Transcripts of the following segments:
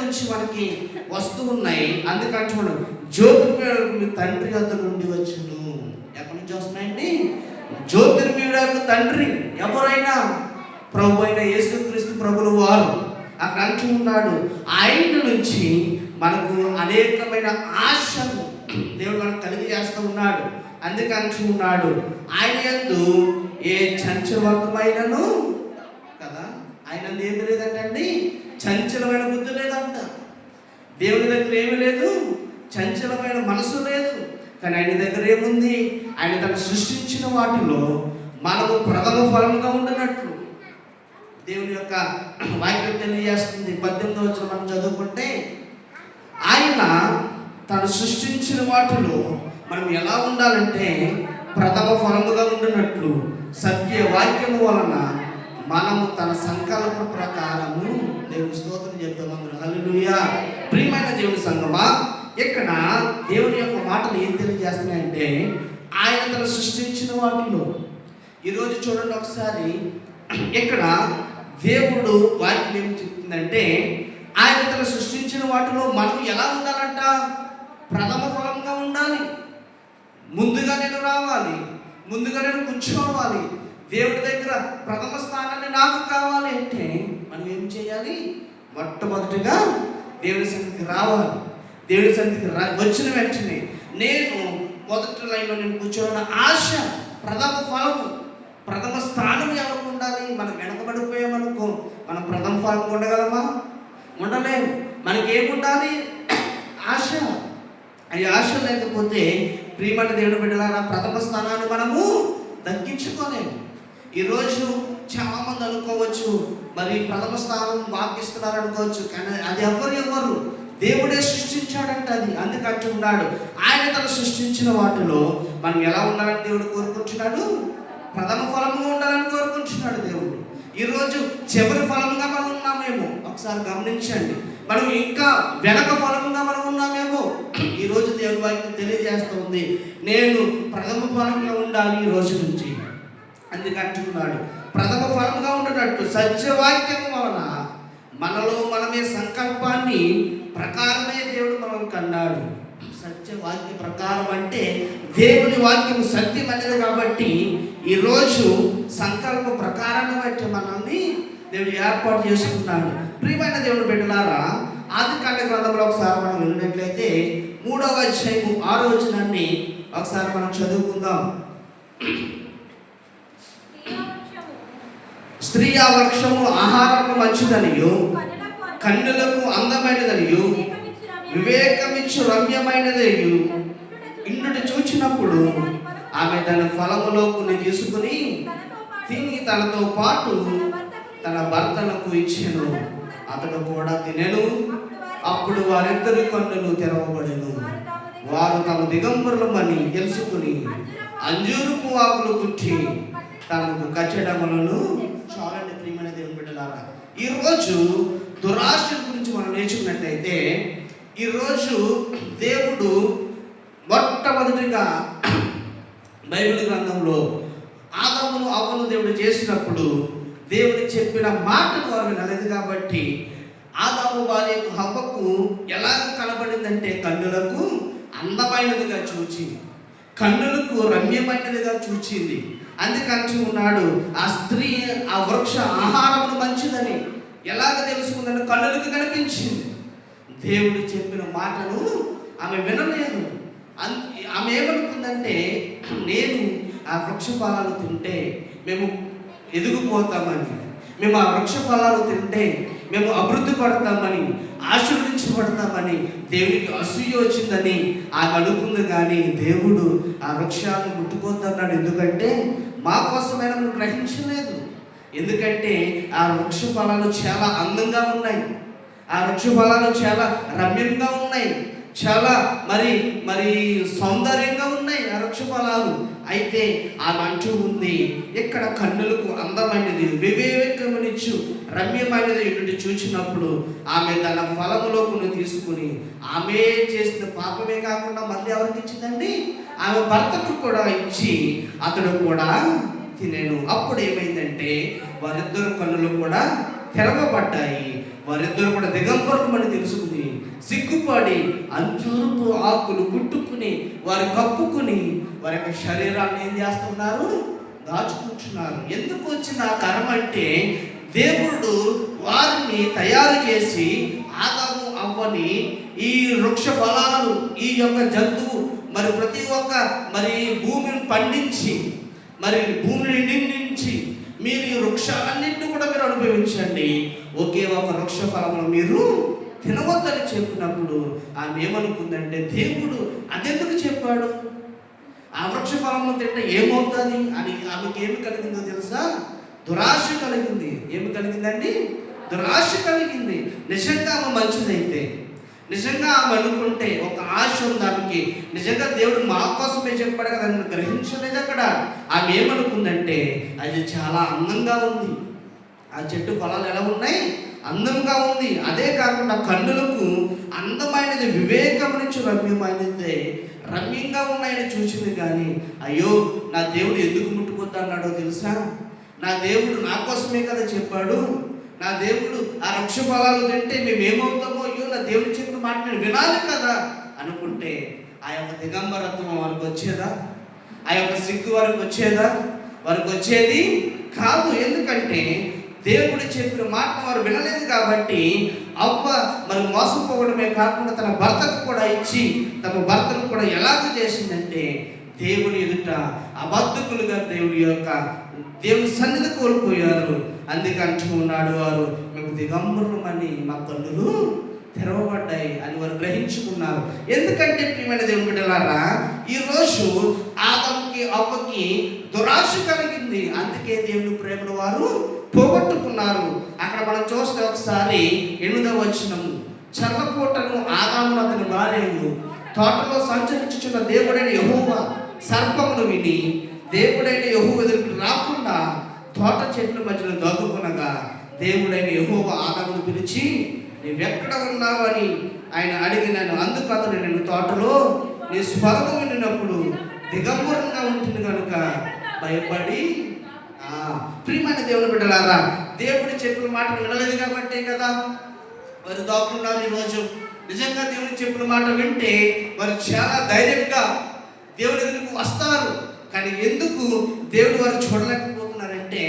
నుంచి మనకి వస్తూ ఉన్నాయి. అందుకని చూడండి, జ్యోతిర్మయుడు తండ్రి వద్ద నుండి వచ్చును. ఎక్కడి నుంచి వస్తున్నాయండి? జ్యోతిర్మయుడు తండ్రి ఎవరైనా ప్రభు అయిన యేసుక్రీస్తు ప్రభుల వారు అక్కడ అంటూ ఉన్నాడు. ఆయన నుంచి మనకు అనేకమైన ఆశలు దేవుడు మనకు కలిగజేస్తూ ఉన్నాడు. అందుకే అంటూ ఉన్నాడు, ఆయన యందు ఏ చంచలమైనను కదా, ఆయన ఏమి లేదంటండి, చంచలమైన బుద్ధి లేదంట. దేవుని దగ్గర ఏమి లేదు, చంచలమైన మనసు లేదు. కానీ ఆయన దగ్గర ఏముంది? ఆయన తను సృష్టించిన వాటిలో మనము ప్రథమ ఫలముగా ఉండినట్లు దేవుని యొక్క వాక్యం తెలియజేస్తుంది. 18వ వచనం మనం చదువుకుంటే, ఆయన తను సృష్టించిన వాటిలో మనం ఎలా ఉండాలంటే ప్రథమ ఫలముగా ఉండినట్లు సత్య వాక్యము వలన మనము తన సంకల్ప ప్రకారము దేవుని స్తోత్రం చెప్తాము. హల్లెలూయా. ప్రియమైన దేవుని సంగమా, ఇక్కడ దేవుని యొక్క మాటలు ఏం తెలియజేస్తున్నాయంటే, ఆయన తను సృష్టించిన వాటిలో ఈరోజు చూడండి ఒకసారి, ఇక్కడ దేవుడు వాక్యం ఏం చెప్తుందంటే, ఆయన తను సృష్టించిన వాటిలో మనం ఎలా ఉండాలంట? ప్రథమ ఫలంగా ఉండాలి. ముందుగా నేను రావాలి, ముందుగా నేను కూర్చోవాలి. దేవుడి దగ్గర ప్రథమ స్థానాన్ని నాకు కావాలి అంటే మనం ఏం చేయాలి? మొట్టమొదటిగా దేవుడి సన్నిధికి రావాలి. దేవుడి సన్నిధికి వచ్చిన వెంటనే నేను మొదటి లైన్లో నేను కూర్చోవాలన్న ఆశ, ప్రథమ ఫలము, ప్రథమ స్థానం ఎవరికి ఉండాలి? మనం వెనకబడిపోయామనుకో మనం ప్రథమ ఫలం ఉండగలమా? ఉండలేము. మనకేముండాలి? ఆశ. ఈ ఆశ లేకపోతే ప్రియమైన దేవుని బిడ్డలారా ప్రథమ స్థానాన్ని మనము దక్కించుకోలేము. ఈరోజు చాలామంది అనుకోవచ్చు, మరి ప్రథమ స్థానం వాకిస్తున్నారు అనుకోవచ్చు, కానీ అది ఎవరు దేవుడే సృష్టించాడంట. అది అందుకంటూ ఉన్నాడు, ఆయన తను సృష్టించిన వాటిలో మనం ఎలా ఉండాలని దేవుడు కోరుకుంటున్నాడు? ప్రథమ ఫలముగా ఉండాలని కోరుకుంటున్నాడు దేవుడు. ఈరోజు చివరి ఫలముగా మనం ఉన్నామేమో, ఒకసారి గమనించండి. మనం ఇంకా వెనక ఫలముగా మనం ఉన్నామేమో. ఈరోజు దేవుని వాక్యం తెలియజేస్తూ ఉంది, నేను ప్రథమ ఫలంగా ఉండాలి ఈ రోజు నుంచి. అందుకంటున్నాడు, ప్రథమ ఫలంగా ఉండేటట్టు సత్యవాక్యం వలన మనలో మనమే సంకల్పాన్ని ప్రకారమే దేవుడు మనం కన్నాడు. సత్యవాక్య ప్రకారం అంటే దేవుని వాక్యం సత్యం అనేది కాబట్టి ఈరోజు సంకల్ప ప్రకారాన్ని బట్టి మనల్ని దేవుడు ఏర్పాటు చేసుకున్నాడు. ప్రియమైన దేవుని బిడ్డలారా, ఆదికాండ గ్రంథంలో ఒకసారి మనం విన్నట్లయితే 3వ అధ్యాయము 6వ వచనాన్ని ఒకసారి మనం చదువుకుందాం. స్త్రీ ఆ వృక్షము ఆహారము మంచిదనియు కన్నులకు అందమైనదనియు వివేకమిచ్చు రమ్యమైనదనియు ఇందుని చూచినప్పుడు ఆమె తన ఫలములో కొన్ని తీసుకుని తిని తనతో పాటు తన భర్తలకు ఇచ్చెను. అతడు కూడా తినెను. అప్పుడు వారిద్దరి కన్నులు తెరవబడెను. వారు తమ దిగంబరులమని తెలుసుకుని అంజూరపు ఆకులు కుట్టి తమకు కచ్చడములను. చాలండి ప్రియమైన దేవుని బిడ్డలారా, ఈరోజు దురాశ గురించి మనం నేర్చుకున్నట్లయితే, ఈరోజు దేవుడు మొట్టమొదటిగా బైబిల్ గ్రంథంలో ఆదామును అవ్వను దేవుడు చేసినప్పుడు దేవుడు చెప్పిన మాటను వారు వినలేదు. కాబట్టి ఆదాము వారి యొక్క హవ్వకు ఎలా కనబడిందంటే కన్నులకు అందమైనదిగా చూచి, కన్నులకు రమ్యమైనదిగా చూచింది. అందుకంటూ ఉన్నాడు, ఆ స్త్రీ ఆ వృక్ష ఆహారమును మంచిదని ఎలాగ తెలుసుకుందని కన్నులకు కనిపించింది. దేవుడు చెప్పిన మాటను ఆమె వినలేదు. ఆమె ఏమనుకుందంటే, నేను ఆ వృక్ష ఫలాలు తింటే మేము ఎదిగిపోతామని, మేము ఆ వృక్ష ఫలాలు తింటే మేము అభివృద్ధి పడతామని, ఆశీర్వదించబడతామని, దేవునికి అసూయ వచ్చిందని ఆమె అనుకుంది. కానీ దేవుడు ఆ వృక్షాలను ముట్టుకోద్దన్నాడు. ఎందుకంటే మా కోసమైనా మనం గ్రహించలేదు. ఎందుకంటే ఆ వృక్ష ఫలాలు చాలా అందంగా ఉన్నాయి, ఆ వృక్ష ఫలాలు చాలా రమ్యంగా ఉన్నాయి, చాలా మరి మరి సౌందర్యంగా ఉన్నాయి ఆ వృక్ష ఫలాలు. అయితే ఆమె అంటూ ఉంది, ఇక్కడ కన్నులకు అందమైనది, వివేకమునిచ్చు రమ్యమైనది ఎటువంటి చూచినప్పుడు ఆమె తన ఫలములోకి తీసుకుని, ఆమె చేసిన పాపమే కాకుండా మళ్ళీ ఎవరికి ఇచ్చిందండి? ఆమె భర్తకు కూడా ఇచ్చి అతడు కూడా తినేను. అప్పుడు ఏమైందంటే వారిద్దరు కన్నులు కూడా తెరవబడ్డాయి. వారిద్దరు కూడా దిగంబరులమని తెలుసుకున్నారు. సిగ్గుపడి అంజూరపు ఆకులు కుట్టుకుని వారు కప్పుకుని వారి యొక్క శరీరాన్ని ఏం చేస్తున్నారు? దాచుకుంటున్నారు. ఎందుకు వచ్చిన తరం అంటే దేవుడు వారిని తయారు చేసి ఆదాము అవ్వని ఈ వృక్ష ఫలాలు, ఈ యొక్క జంతువు మరి ప్రతి ఒక్క మరి భూమిని పండించి మరి భూమిని నిండించి మీరు ఈ వృక్షాలన్నింటినీ కూడా మీరు అనుభవించండి, ఒకే ఒక వృక్ష ఫలమును మీరు తినవద్దని చెప్పినప్పుడు ఆమె ఏమనుకుందంటే దేవుడు అదెందుకు చెప్పాడు? ఆ వృక్ష ఫలము తింటే ఏమవుతుంది అని ఆమెకి ఏమి కలిగిందో తెలుసా? దురాశ కలిగింది. ఏమి కలిగిందండి? దురాశ కలిగింది. నిజంగా ఆమె మంచిదైతే, నిజంగా ఆమె అనుకుంటే, ఒక ఆశ ఉంది ఆమెకి, నిజంగా దేవుడు మా కోసమే చెప్పాడు కదా అని గ్రహించలేదు అక్కడ. ఆమె ఏమనుకుందంటే అది చాలా అందంగా ఉంది, ఆ చెట్టు ఫలాలు ఎలా ఉన్నాయి? అందంగా ఉంది. అదే కాకుండా కన్నులకు అందమైనది, వివేకం నుంచి రమ్యంగా ఉన్నాయని చూసింది. కానీ అయ్యో నా దేవుడు ఎందుకు ముట్టుకొద్దు అన్నాడో తెలుసా? నా దేవుడు నా కోసమే కదా చెప్పాడు, నా దేవుడు ఆ వృక్ష ఫలాలు తింటే మేము ఏమవుతామో, అయ్యో నా దేవుడు చెప్పిన మాట నేను వినాలి కదా అనుకుంటే ఆ యొక్క దిగంబరత్వం వారికి వచ్చేదా? ఆ యొక్క సిగ్గు వారికి వచ్చేదా? వారికి వచ్చేది కాదు. ఎందుకంటే దేవుడు చెప్పిన మాట వారు వినలేదు కాబట్టి అవ్వ మరి మోసపోవడమే కాకుండా తన భర్తకు కూడా ఇచ్చి తమ భర్తను కూడా ఎలాగ చేసిందంటే దేవుని ఎదుట అబద్ధకులుగా దేవుని సన్నిధి కోల్పోయారు. అందుకే అంటూ ఉన్నాడు, వారు మేము దిగంబరులమని మా కన్నులు తెరవబడ్డాయి అని వారు గ్రహించుకున్నారు. ఎందుకంటే ప్రియమైన దేవుని బిడ్డలారా, ఈరోజు ఆదాముకి అవ్వకి దురాశ కలిగింది. అందుకే దేవుని ప్రేమను వారు పోగొట్టుకున్నారు. అక్కడ మనం చూస్తే ఒకసారి 8వ వచనము, చల్లపూటను ఆదామును అతని భార్యను తోటలో సంచరించుచున్న దేవుడైన యెహోవా సర్పమును విని దేవుడైన యెహోవా ఎదురుకు రాకుండా తోట చెట్ల మధ్యలో దాక్కునగా దేవుడైన యెహోవా ఆదామును పిలిచి నీవెక్కడ ఉన్నావు అని ఆయన అడిగినాను. అందుకు అతను నేను తోటలో నీ స్వరము వినినప్పుడు దిగంబరంగా ఉంటుంది కనుక భయపడి. ప్రియమైన దేవుని బిడ్డలారా, దేవుడు చెప్పిన మాట వినలేదు కాబట్టే కదా వారు దాక్కున్నారు. ఈరోజు నిజంగా దేవుని చెప్పిన మాట వింటే వారు చాలా ధైర్యంగా దేవుని ఎదురుకు వస్తారు. కానీ ఎందుకు దేవుడు వారు చూడలేకపోతున్నారంటే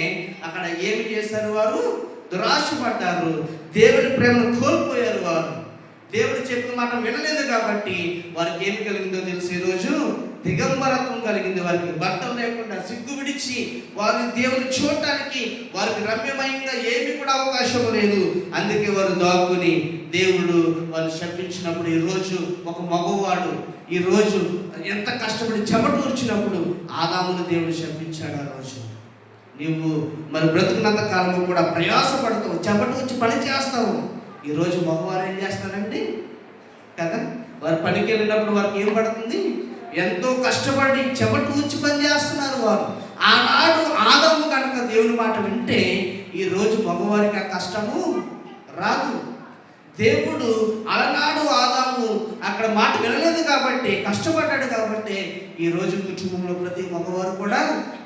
అక్కడ ఏమి చేశారు? వారు దురాశపడ్డారు, దేవుని ప్రేమను కోల్పోయారు. వారు దేవుడు చెప్పిన మాట వినలేదు కాబట్టి వారికి ఏమి కలిగిందో తెలుసు, ఈరోజు దిగంబరత్వం కలిగింది. వారికి భర్తలు లేకుండా సిగ్గు విడిచి వారి దేవుని చూడటానికి వారికి రమ్యమయంగా ఏమి కూడా అవకాశం లేదు. అందుకే వారు దాక్కుని దేవుడు వారు శపించినప్పుడు ఈరోజు ఒక మగవాడు ఈరోజు ఎంత కష్టపడి చెమటూర్చినప్పుడు ఆదామును దేవుడు శపించాడు. ఆ రోజు నీవు మరి బ్రతుకున్నంత కాలంలో కూడా ప్రయాసపడతావు, చెమటూర్చి పని చేస్తావు. ఈరోజు మగవారు ఏం చేస్తారండి కదా, వారు పనికి వెళ్ళినప్పుడు వారికి ఏం పడుతుంది? ఎంతో కష్టపడి చెమటూర్చి పని చేస్తున్నారు వారు. ఆనాడు ఆదాము కనుక దేవుని మాట వింటే ఈరోజు మగవారికి ఆ కష్టము రాదు. దేవుడు అలనాడు ఆదాము అక్కడ మాట వినలేదు కాబట్టి, కష్టపడ్డాడు కాబట్టి ఈరోజు కుటుంబంలో ప్రతి మగవారు కూడా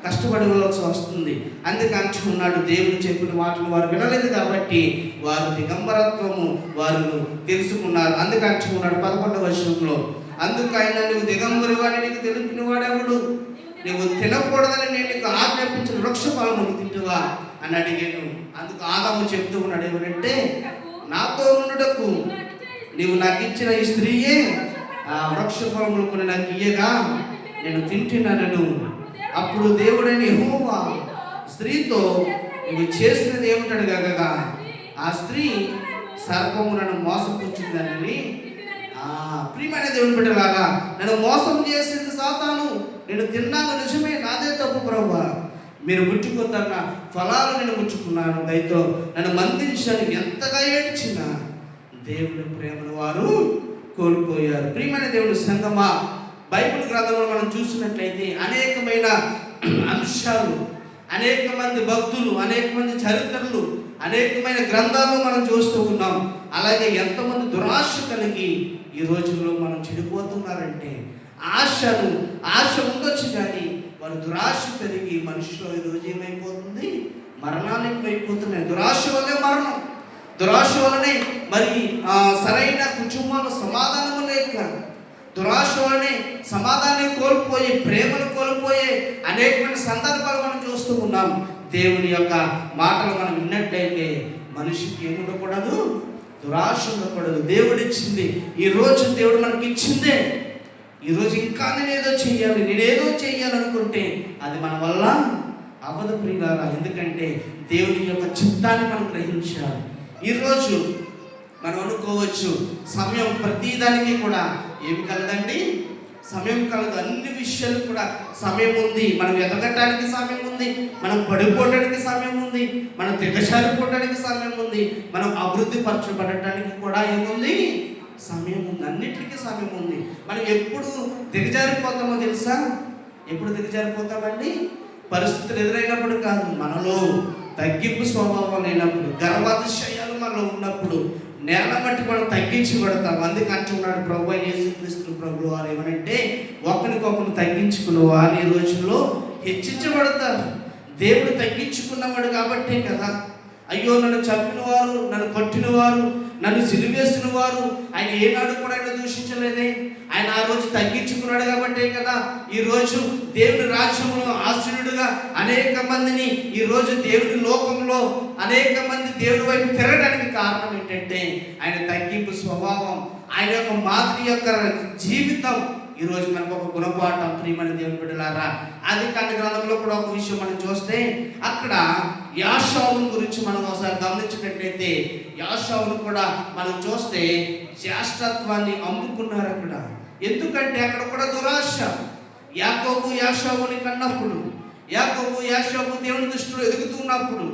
కష్టపడవలసి వస్తుంది. అందుకే అంటున్నాడు, దేవుడు చెప్పిన మాటలు వారు వినలేదు కాబట్టి వారు దిగంబరత్వము వారు తెలుసుకున్నారు. అందుకే అంటున్నాడు 11వ వచనంలో, అందుకు ఆయన నువ్వు దిగంబరుగా నీకు తెలిపిన వాడెవడు? నువ్వు తినకూడదని నేను నీకు ఆజ్ఞాపించిన వృక్ష ఫలమును తింటువా అని అడిగాను. అందుకు ఆదాము చెప్తూ ఉన్నాడు ఏమంటే, నాతో నుండుటకు నీవు నాకు ఇచ్చిన ఈ స్త్రీయే ఆ వృక్ష ఫలములు కొని నాకు ఇయ్యగా నేను తింటున్నాను. అప్పుడు దేవుడైన యెహోవా స్త్రీతో నువ్వు చేసినది ఏమిటాడు గగగా, ఆ స్త్రీ సర్పము నన్ను మోసపుచ్చిందని. ప్రియమైన దేవుని బిడ్డలారా, నన్ను మోసం చేసింది సాతాను, నేను తిన్నాను నిజమే, నాదే తప్పు ప్రభువా, మీరు ముట్టుకున్న ఫలాలు నేను ముట్టుకున్నాను, దయతో నన్ను మందించాను. ఎంతగా ఏడ్చినా దేవుని ప్రేమను వారు కోల్పోయారు. ప్రియమైన దేవుని సంగమా, బైబిల్ గ్రంథంలో మనం చూసినట్లయితే అనేకమైన అంశాలు, అనేక మంది భక్తులు, అనేక మంది చరిత్రలు, అనేకమైన గ్రంథాలు మనం చూస్తూ ఉన్నాం. అలాగే ఎంతమంది దురాశ కలిగి ఈ రోజుల్లో మనం చెడిపోతున్నారంటే ఆశ ఉండొచ్చు కానీ వారు దురాశ కలిగి మనిషిలో ఈరోజు ఏమైపోతుంది? మరణాలు ఎక్కువైపోతున్నాయి. దురాశ వల్లే మరణం, దురాశ వల్లనే మరి సరైన కుటుంబ కుటుంబంలో సమాధానము లేక, దురాశ వలనే సమాధానం కోల్పోయి, ప్రేమను కోల్పోయే అనేకమైన సందర్భాలు మనం చూస్తూ ఉన్నాం. దేవుని యొక్క మాటలు మనం విన్నట్లయితే మనిషికి ఏముండకూడదు, దురాశ ఉండకూడదు. దేవుడిచ్చింది, ఈరోజు దేవుడు మనకి ఇచ్చిందే. ఈరోజు ఇంకా నేనేదో చెయ్యాలనుకుంటే అది మన వల్ల అవ్వదు ప్రియులారా. ఎందుకంటే దేవుని యొక్క చిత్తాన్ని మనం గ్రహించాలి. ఈరోజు మనం అనుకోవచ్చు సమయం ప్రతిదానికి కూడా ఏమి కలదండి, సమయం కలదు. అన్ని విషయాలు కూడా సమయం ఉంది. మనం ఎదగటానికి సమయం ఉంది, మనం పడిపోవడానికి సమయం ఉంది, మనం దిగజారిపోవడానికి సమయం ఉంది, మనం అభివృద్ధి పరచబడటానికి కూడా ఏముంది, సమయం ఉంది. అన్నిటికీ సమయం ఉంది. మనం ఎప్పుడు దిగజారిపోతామో తెలుసా? ఎప్పుడు దిగజారిపోతామండి? పరిస్థితులు ఎదురైనప్పుడు కాదు, మనలో తగ్గింపు స్వభావం లేనప్పుడు, గర్వాతిశయాలు మనలో ఉన్నప్పుడు, నేల మట్టి మనం తగ్గించబడతాం. అందుకే అంటున్నాడు ప్రభు అయిన యేసుక్రీస్తు ప్రభువు వారు ఏమనంటే, ఒకరికొకరు తగ్గించుకున్న వారు ఈ రోజుల్లో హెచ్చించబడతారు. దేవుడు తగ్గించుకున్నవాడు కాబట్టే కదా. అయ్యో నన్ను చంపిన వారు, నన్ను కొట్టిన వారు, నన్ను సిలువేసిన వారు ఆయన ఏనాడు కూడా ఆయన దూషించలేదే. ఆయన ఆ రోజు తగ్గించుకున్నాడు కాబట్టే కదా ఈరోజు దేవుని రాజ్యంలో ఆశ్రయుడుగా అనేక మందిని, ఈరోజు దేవుని లోకంలో అనేక మంది దేవుడి వైపు తిరగడానికి కారణం ఏంటంటే ఆయన తగ్గింపు స్వభావం, ఆయన యొక్క మాదిరి యొక్క జీవితం ఈరోజు మనకు ఒక గుణపాఠం. ప్రియమైన దేవుని బిడ్డలారా, ఆదికాండ గ్రంథంలో కూడా ఒక విషయం మనం చూస్తే అక్కడ యాషావును గురించి మనం ఒకసారి గమనించినట్లయితే, యాషావును కూడా మనం చూస్తే జ్యేష్ఠత్వాన్ని అమ్ముకున్నారు అక్కడ. ఎందుకంటే అక్కడ కూడా దురాశ. యాకోబు యాషావుని కన్నప్పుడు, యాకోబు యాషావు దేవుని దృష్టిలో ఎదుగుతున్నప్పుడు,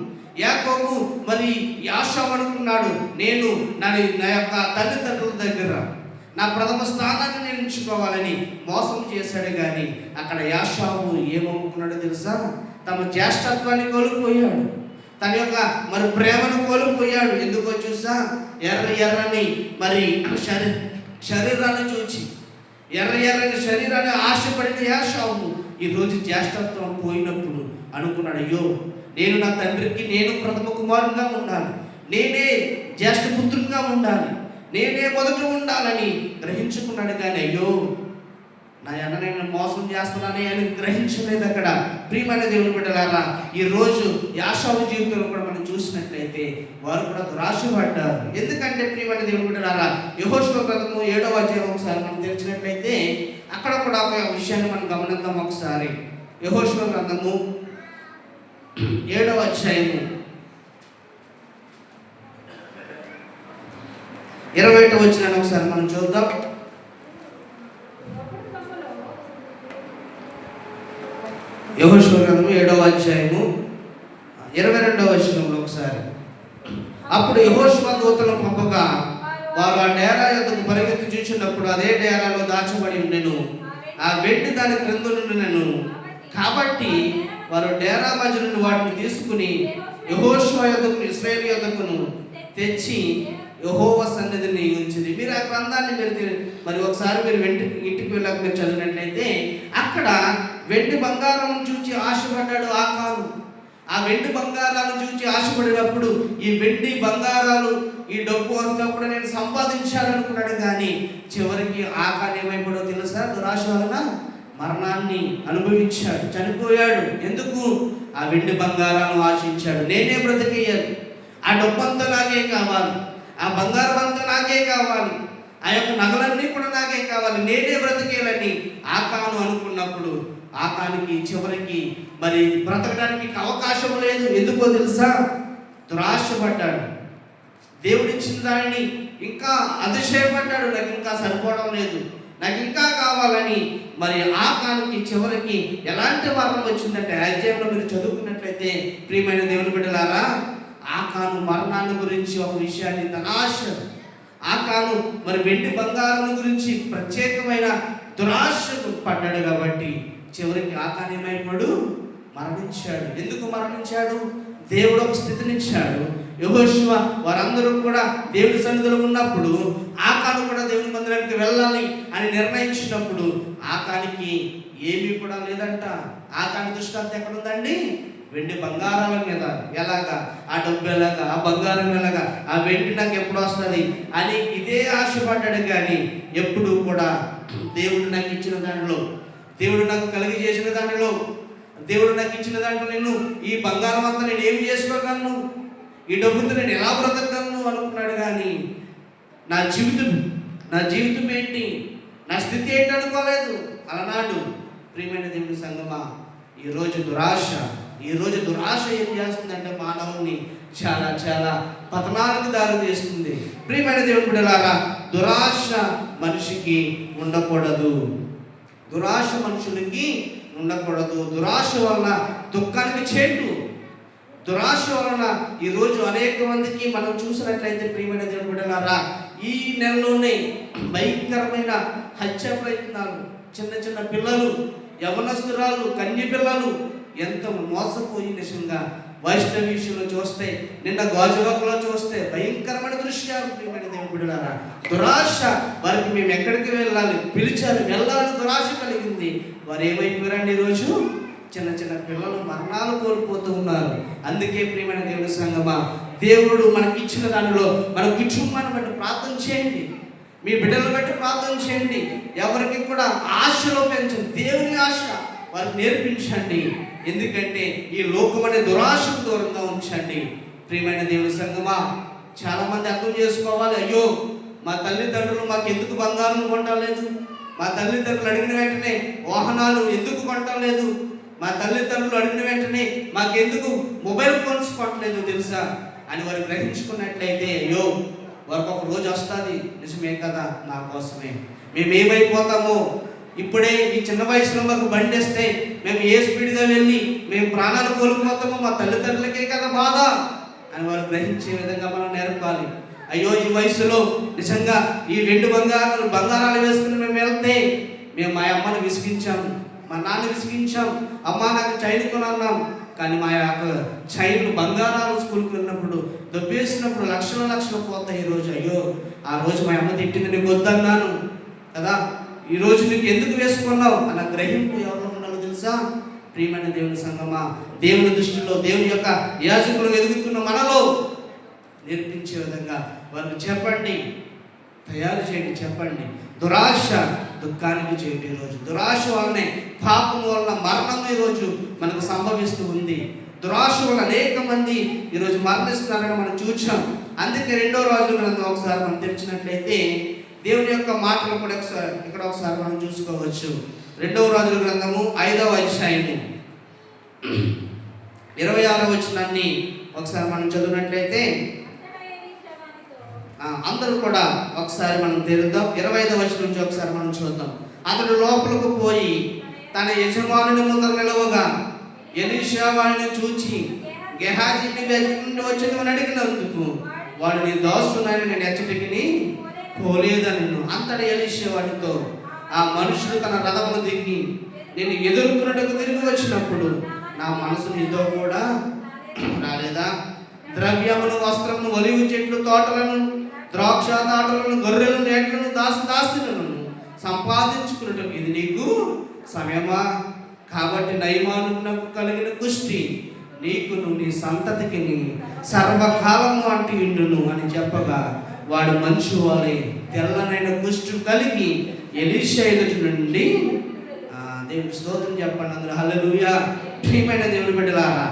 యాకోబు మరి యాషావు అనుకున్నాడు, నేను నా యొక్క తల్లిదండ్రుల దగ్గర నా ప్రథమ స్థానాన్ని నేను ఎంచుకోవాలని మోసం చేశాడు. కానీ అక్కడ యాషావు ఏమనుకున్నాడో తెలుసా? తమ జ్యేష్ఠత్వాన్ని కోల్పోయాడు, తన యొక్క మరి ప్రేమను కోల్పోయాడు. ఎందుకో చూసా? ఎర్రని మరి శరీరాన్ని చూచి, ఎర్రని శరీరాన్ని ఆశపడిన యాషావు ఈరోజు జ్యేష్ఠత్వం పోయినప్పుడు అనుకున్నాడు, అయ్యో నేను నా తండ్రికి నేను ప్రథమ కుమారునిగా ఉండాలి, నేనే జ్యేష్ఠ పుత్రునిగా ఉండాలి, నేనే మొదట ఉండాలని గ్రహించుకున్నాడు. కానీ అయ్యో నా అన్న నేను మోసం చేస్తున్నానే అని గ్రహించలేదు అక్కడ. ప్రియమైన దేవుని బిడ్డలారా, ఈరోజు యాషావు జీవితంలో కూడా మనం చూసినట్లయితే వారు కూడా దురాశపడ్డారు. ఎందుకంటే ప్రియమైన దేవుని బిడ్డలారా, యెహోషువ గ్రంథము 7వ అధ్యాయం ఒకసారి మనం తెరిచినట్లయితే అక్కడ కూడా ఒక విషయాన్ని మనం గమనిద్దాం ఒకసారి. యెహోషువ గ్రంథము 7వ అధ్యాయము 21వ వచనాన్ని ఒకసారి మనం చూద్దాం. యెహోషువ గ్రంథము 7వ అధ్యాయము 22వ వచనంలో ఒకసారి, అప్పుడు యెహోషువ దూతలను పంపగా వారు ఆ డేరా యొద్దకు పరిగెత్తి చూచినప్పుడు అదే డేరాలో దాచబడి ఉండెను, ఆ వెండి దాని క్రింద నుండెను. కాబట్టి వారు డేరా మధ్య నుండి వాటిని తీసుకుని యెహోషువ యొద్దకు ఇశ్రాయేలు యొద్దకును తెచ్చి యెహోవా సన్నిధిని ఉంచింది. మీరు ఆ గ్రంథాన్ని మరి ఒకసారి మీరు ఇంటికి వెళ్ళాక మీరు చదివినట్లయితే అక్కడ వెండి బంగారం చూచి ఆశపడ్డాడు ఆకాను. ఆ వెండి బంగారాలను చూచి ఆశపడినప్పుడు ఈ వెండి బంగారాలు ఈ డబ్బు అంతా కూడా నేను సంపాదించాలనుకున్నాడు. కానీ చివరికి ఆకాన్ ఏమైపోయాడో తెలుసా? దురాశ వలన మరణాన్ని అనుభవించాడు, చనిపోయాడు. ఎందుకు? ఆ వెండి బంగారాలను ఆశించాడు. నేనే బ్రతికేయాలి, ఆ డబ్బు అంతా నాకే కావాలి, ఆ బంగారం అంతా నాకే కావాలి, ఆ యొక్క నగలన్నీ కూడా నాకే కావాలి, నేనే బ్రతికేయాలని ఆకాను అనుకున్నప్పుడు ఆకానికి చివరికి మరి బ్రతకడానికి అవకాశం లేదు. ఎందుకో తెలుసా? దురాశపడ్డాడు. దేవుడిచ్చిన దానిని ఇంకా అతిశయపడ్డాడు. నాకు ఇంకా సరిపోవడం లేదు, నాకు ఇంకా కావాలని. మరి ఆకానికి చివరికి ఎలాంటి మరణం వచ్చిందంటే అధ్యాయంలో మీరు చదువుకున్నట్లయితే ప్రియమైన దేవుని బిడ్డలారా, ఆకాను మరణాన్ని గురించి ఒక విషయాన్ని తన ఆశ, ఆకాను మరి వెండి బంగారం గురించి ప్రత్యేకమైన దురాశకు పడ్డాడు. కాబట్టి చివరికి ఆకాను ఏమైపోయాడు? మరణించాడు. ఎందుకు మరణించాడు? దేవుడు ఒక స్థితినిచ్చాడు. యెహోషువ వారందరూ కూడా దేవుడి సన్నిధిలో ఉన్నప్పుడు ఆకాను కూడా దేవుని మందిరానికి వెళ్ళాలి అని నిర్ణయించినప్పుడు ఆకానికి ఏమీ కూడా లేదంట. ఆకాని దృష్టాంతం ఎక్కడుందండి? వెండి బంగారాల మీద ఎలాగా, ఆ డబ్బు ఎలాగా, ఆ బంగారం ఎలాగా, ఆ వెండి నాకు ఎప్పుడు వస్తుంది అని ఇదే ఆశపడ్డాడు. కానీ ఎప్పుడు కూడా దేవుడు నాకు ఇచ్చిన దాంట్లో, దేవుడు నాకు కలిగి చేసిన దాంట్లో, దేవుడు నాకు ఇచ్చిన దాంట్లో నేను ఈ బంగారం అంతా నేను ఏమి చేసుకోగలను, ఈ డబ్బుతో నేను ఎలా బ్రతకగలను అనుకున్నాడు. కానీ నా జీవితం ఏంటి, నా స్థితి ఏంటి అనుకోలేదు. అలనాడు ప్రియమైన దేవుని సంగమా, ఈరోజు దురాశ ఏం చేస్తుందంటే మానవుని చాలా చాలా పతనానికి దారి తీస్తుంది. ప్రియమైన దేవుని బిడ్డలారా, దురాశ మనిషికి ఉండకూడదు. దురాశ మనుషులకి ఉండకూడదు. దురాశ వలన దుఃఖానికి చేటు. దురాశ వలన ఈరోజు అనేక మందికి మనం చూసినట్లయితే ప్రియమైన దేవుని బిడ్డలారా, ఈ నెలలోనే భయంకరమైన హత్య ప్రయత్నాలు, చిన్న చిన్న పిల్లలు, యవనస్తురాలు, కన్య పిల్లలు ఎంత మోసపోయి నిజంగా వైష్ణవ విషయంలో చూస్తే, నిన్న గాజువాకలో చూస్తే భయంకరమైన దృశ్యాలు. ప్రియమైన దేవుని బిడ్డలారా, దురాశ వారికి మేము ఎక్కడికి వెళ్ళాలి, పిలిచారు, వెళ్ళాలని దురాశ కలిగింది. వారు ఏమైపోయారండి, ఈరోజు చిన్న చిన్న పిల్లలు మరణాలు కోల్పోతూ ఉన్నారు. అందుకే ప్రియమైన దేవుని సంగమా, దేవుడు మనకి ఇచ్చిన దానిలో మన కుటుంబాన్ని బట్టి ప్రార్థన చేయండి, మీ బిడ్డలను బట్టి ప్రార్థన చేయండి. ఎవరికి కూడా ఆశలో పెంచండి, దేవుని ఆశ వారికి నేర్పించండి. ఎందుకంటే ఈ లోకం అనే దురాశకు దూరంగా ఉంచండి. ప్రియమైన దేవుని సంగమా, చాలా మంది అర్థం చేసుకోవాలి, అయ్యో మా తల్లిదండ్రులు మాకు ఎందుకు బంగారం కొంటలేదు, మా తల్లిదండ్రులు అడిగిన వెంటనే వాహనాలు ఎందుకు కొంటలేదు, మా తల్లిదండ్రులు అడిగిన వెంటనే మాకెందుకు మొబైల్ ఫోన్స్ కొట్టలేదు తెలుసా అని వారు గ్రహించుకున్నట్లయితే, అయ్యో వారికి ఒక రోజు వస్తుంది, నిజమే కదా, నా కోసమే మేము ఏమైపోతామో, ఇప్పుడే ఈ చిన్న వయసులో మాకు బండి వస్తే మేము ఏ స్పీడ్గా వెళ్ళి మేము ప్రాణాలు కోల్పోతామో మా తల్లిదండ్రులకే కదా బాధ అని వారు గ్రహించే విధంగా మనం నేర్పాలి. అయ్యో ఈ వయసులో నిజంగా ఈ వెండి బంగారాలు వేసుకుని మేము వెళ్తే మేము మా అమ్మను విసిగించాం, మా నాన్న విసిగించాం, అమ్మ నాకు చైన్ కొనన్నాం. కానీ మా యొక్క చైన్ బంగారాలు స్కూల్కి వెళ్ళినప్పుడు దొబ్బేసినప్పుడు లక్షలు పోతాయి. ఈరోజు అయ్యో ఆ రోజు మా అమ్మ తిట్టింది, నీకు వద్దన్నాను కదా, ఈరోజు నీకు ఎందుకు వేసుకున్నావు అన్న గ్రహింపు ఎవరిలో ఉండాలో తెలుసా? ప్రియమైన దేవుని సంగమా, దేవుని దృష్టిలో దేవుని యొక్క యాజకులు ఎదుగుతున్న మనలో నేర్పించే విధంగా వారికి చెప్పండి, తయారు చేయండి, చెప్పండి. దురాశ దుఃఖానికి చేయండి. ఈరోజు దురాశ వల్లనే పాపం వలన మరణం ఈరోజు మనకు సంభవిస్తూ ఉంది. దురాశ వల్ల అనేక మంది ఈరోజు మరణిస్తున్నారని మనం చూసాం. అందుకే 2వ రాజుల గ్రంథం ఒకసారి మనం తెరిచినట్లయితే దేవుని యొక్క మాటలు కూడా ఇక్కడ ఒకసారి మనం చూసుకోవచ్చు. 2వ రాజుల గ్రంథము 5వ అధ్యాయము 26వ వచనాన్ని ఒకసారి మనం చదివినట్లయితే అందరూ కూడా ఒకసారి మనం తెరుద్దాం. 25వ వచనం నుంచి ఒకసారి మనం చూద్దాం. అతడు లోపలకు పోయి తన యజమానుని ముందర నిలవగా ఎలీషా వాడిని చూచి, గెహాజీ నీవు ఎక్కడి నుండి వచ్చిందని అడిగినందుకు వాడు, నీ దాసునని నేను ఎచ్చటికి పోలేదని. అంతటి ఎలీషా వాడితో, ఆ మనుషుడు తన రథమును దిగి నేను ఎదుర్కొన్నట్టుకు తిరిగి వచ్చినప్పుడు నా మనసు నీతో కూడా రాలేదా? ద్రవ్యమును, వస్త్రమును, ఒలివ చెట్లు, తోటలను, ద్రాక్ష తోటలను, గొర్రెలను, ఎడ్లను, దాస్తులను సంపాదించుకున్నట్టు ఇది నీకు సమయమా? కాబట్టి నయమానునకు కలిగిన కుష్టి నీకును నీ సంతతికి సర్వకాలము అంటి ఇండును అని చెప్పగా వాడు మనిషి వారి తెల్లనైన కుష్టి కలిగి ఎలీషా ఎదుటి నుండి దేవుని స్తోత్రం చెప్పండి అందరూ హల్లెలూయా. ప్రియమైన దేవుని బిడ్డలారా,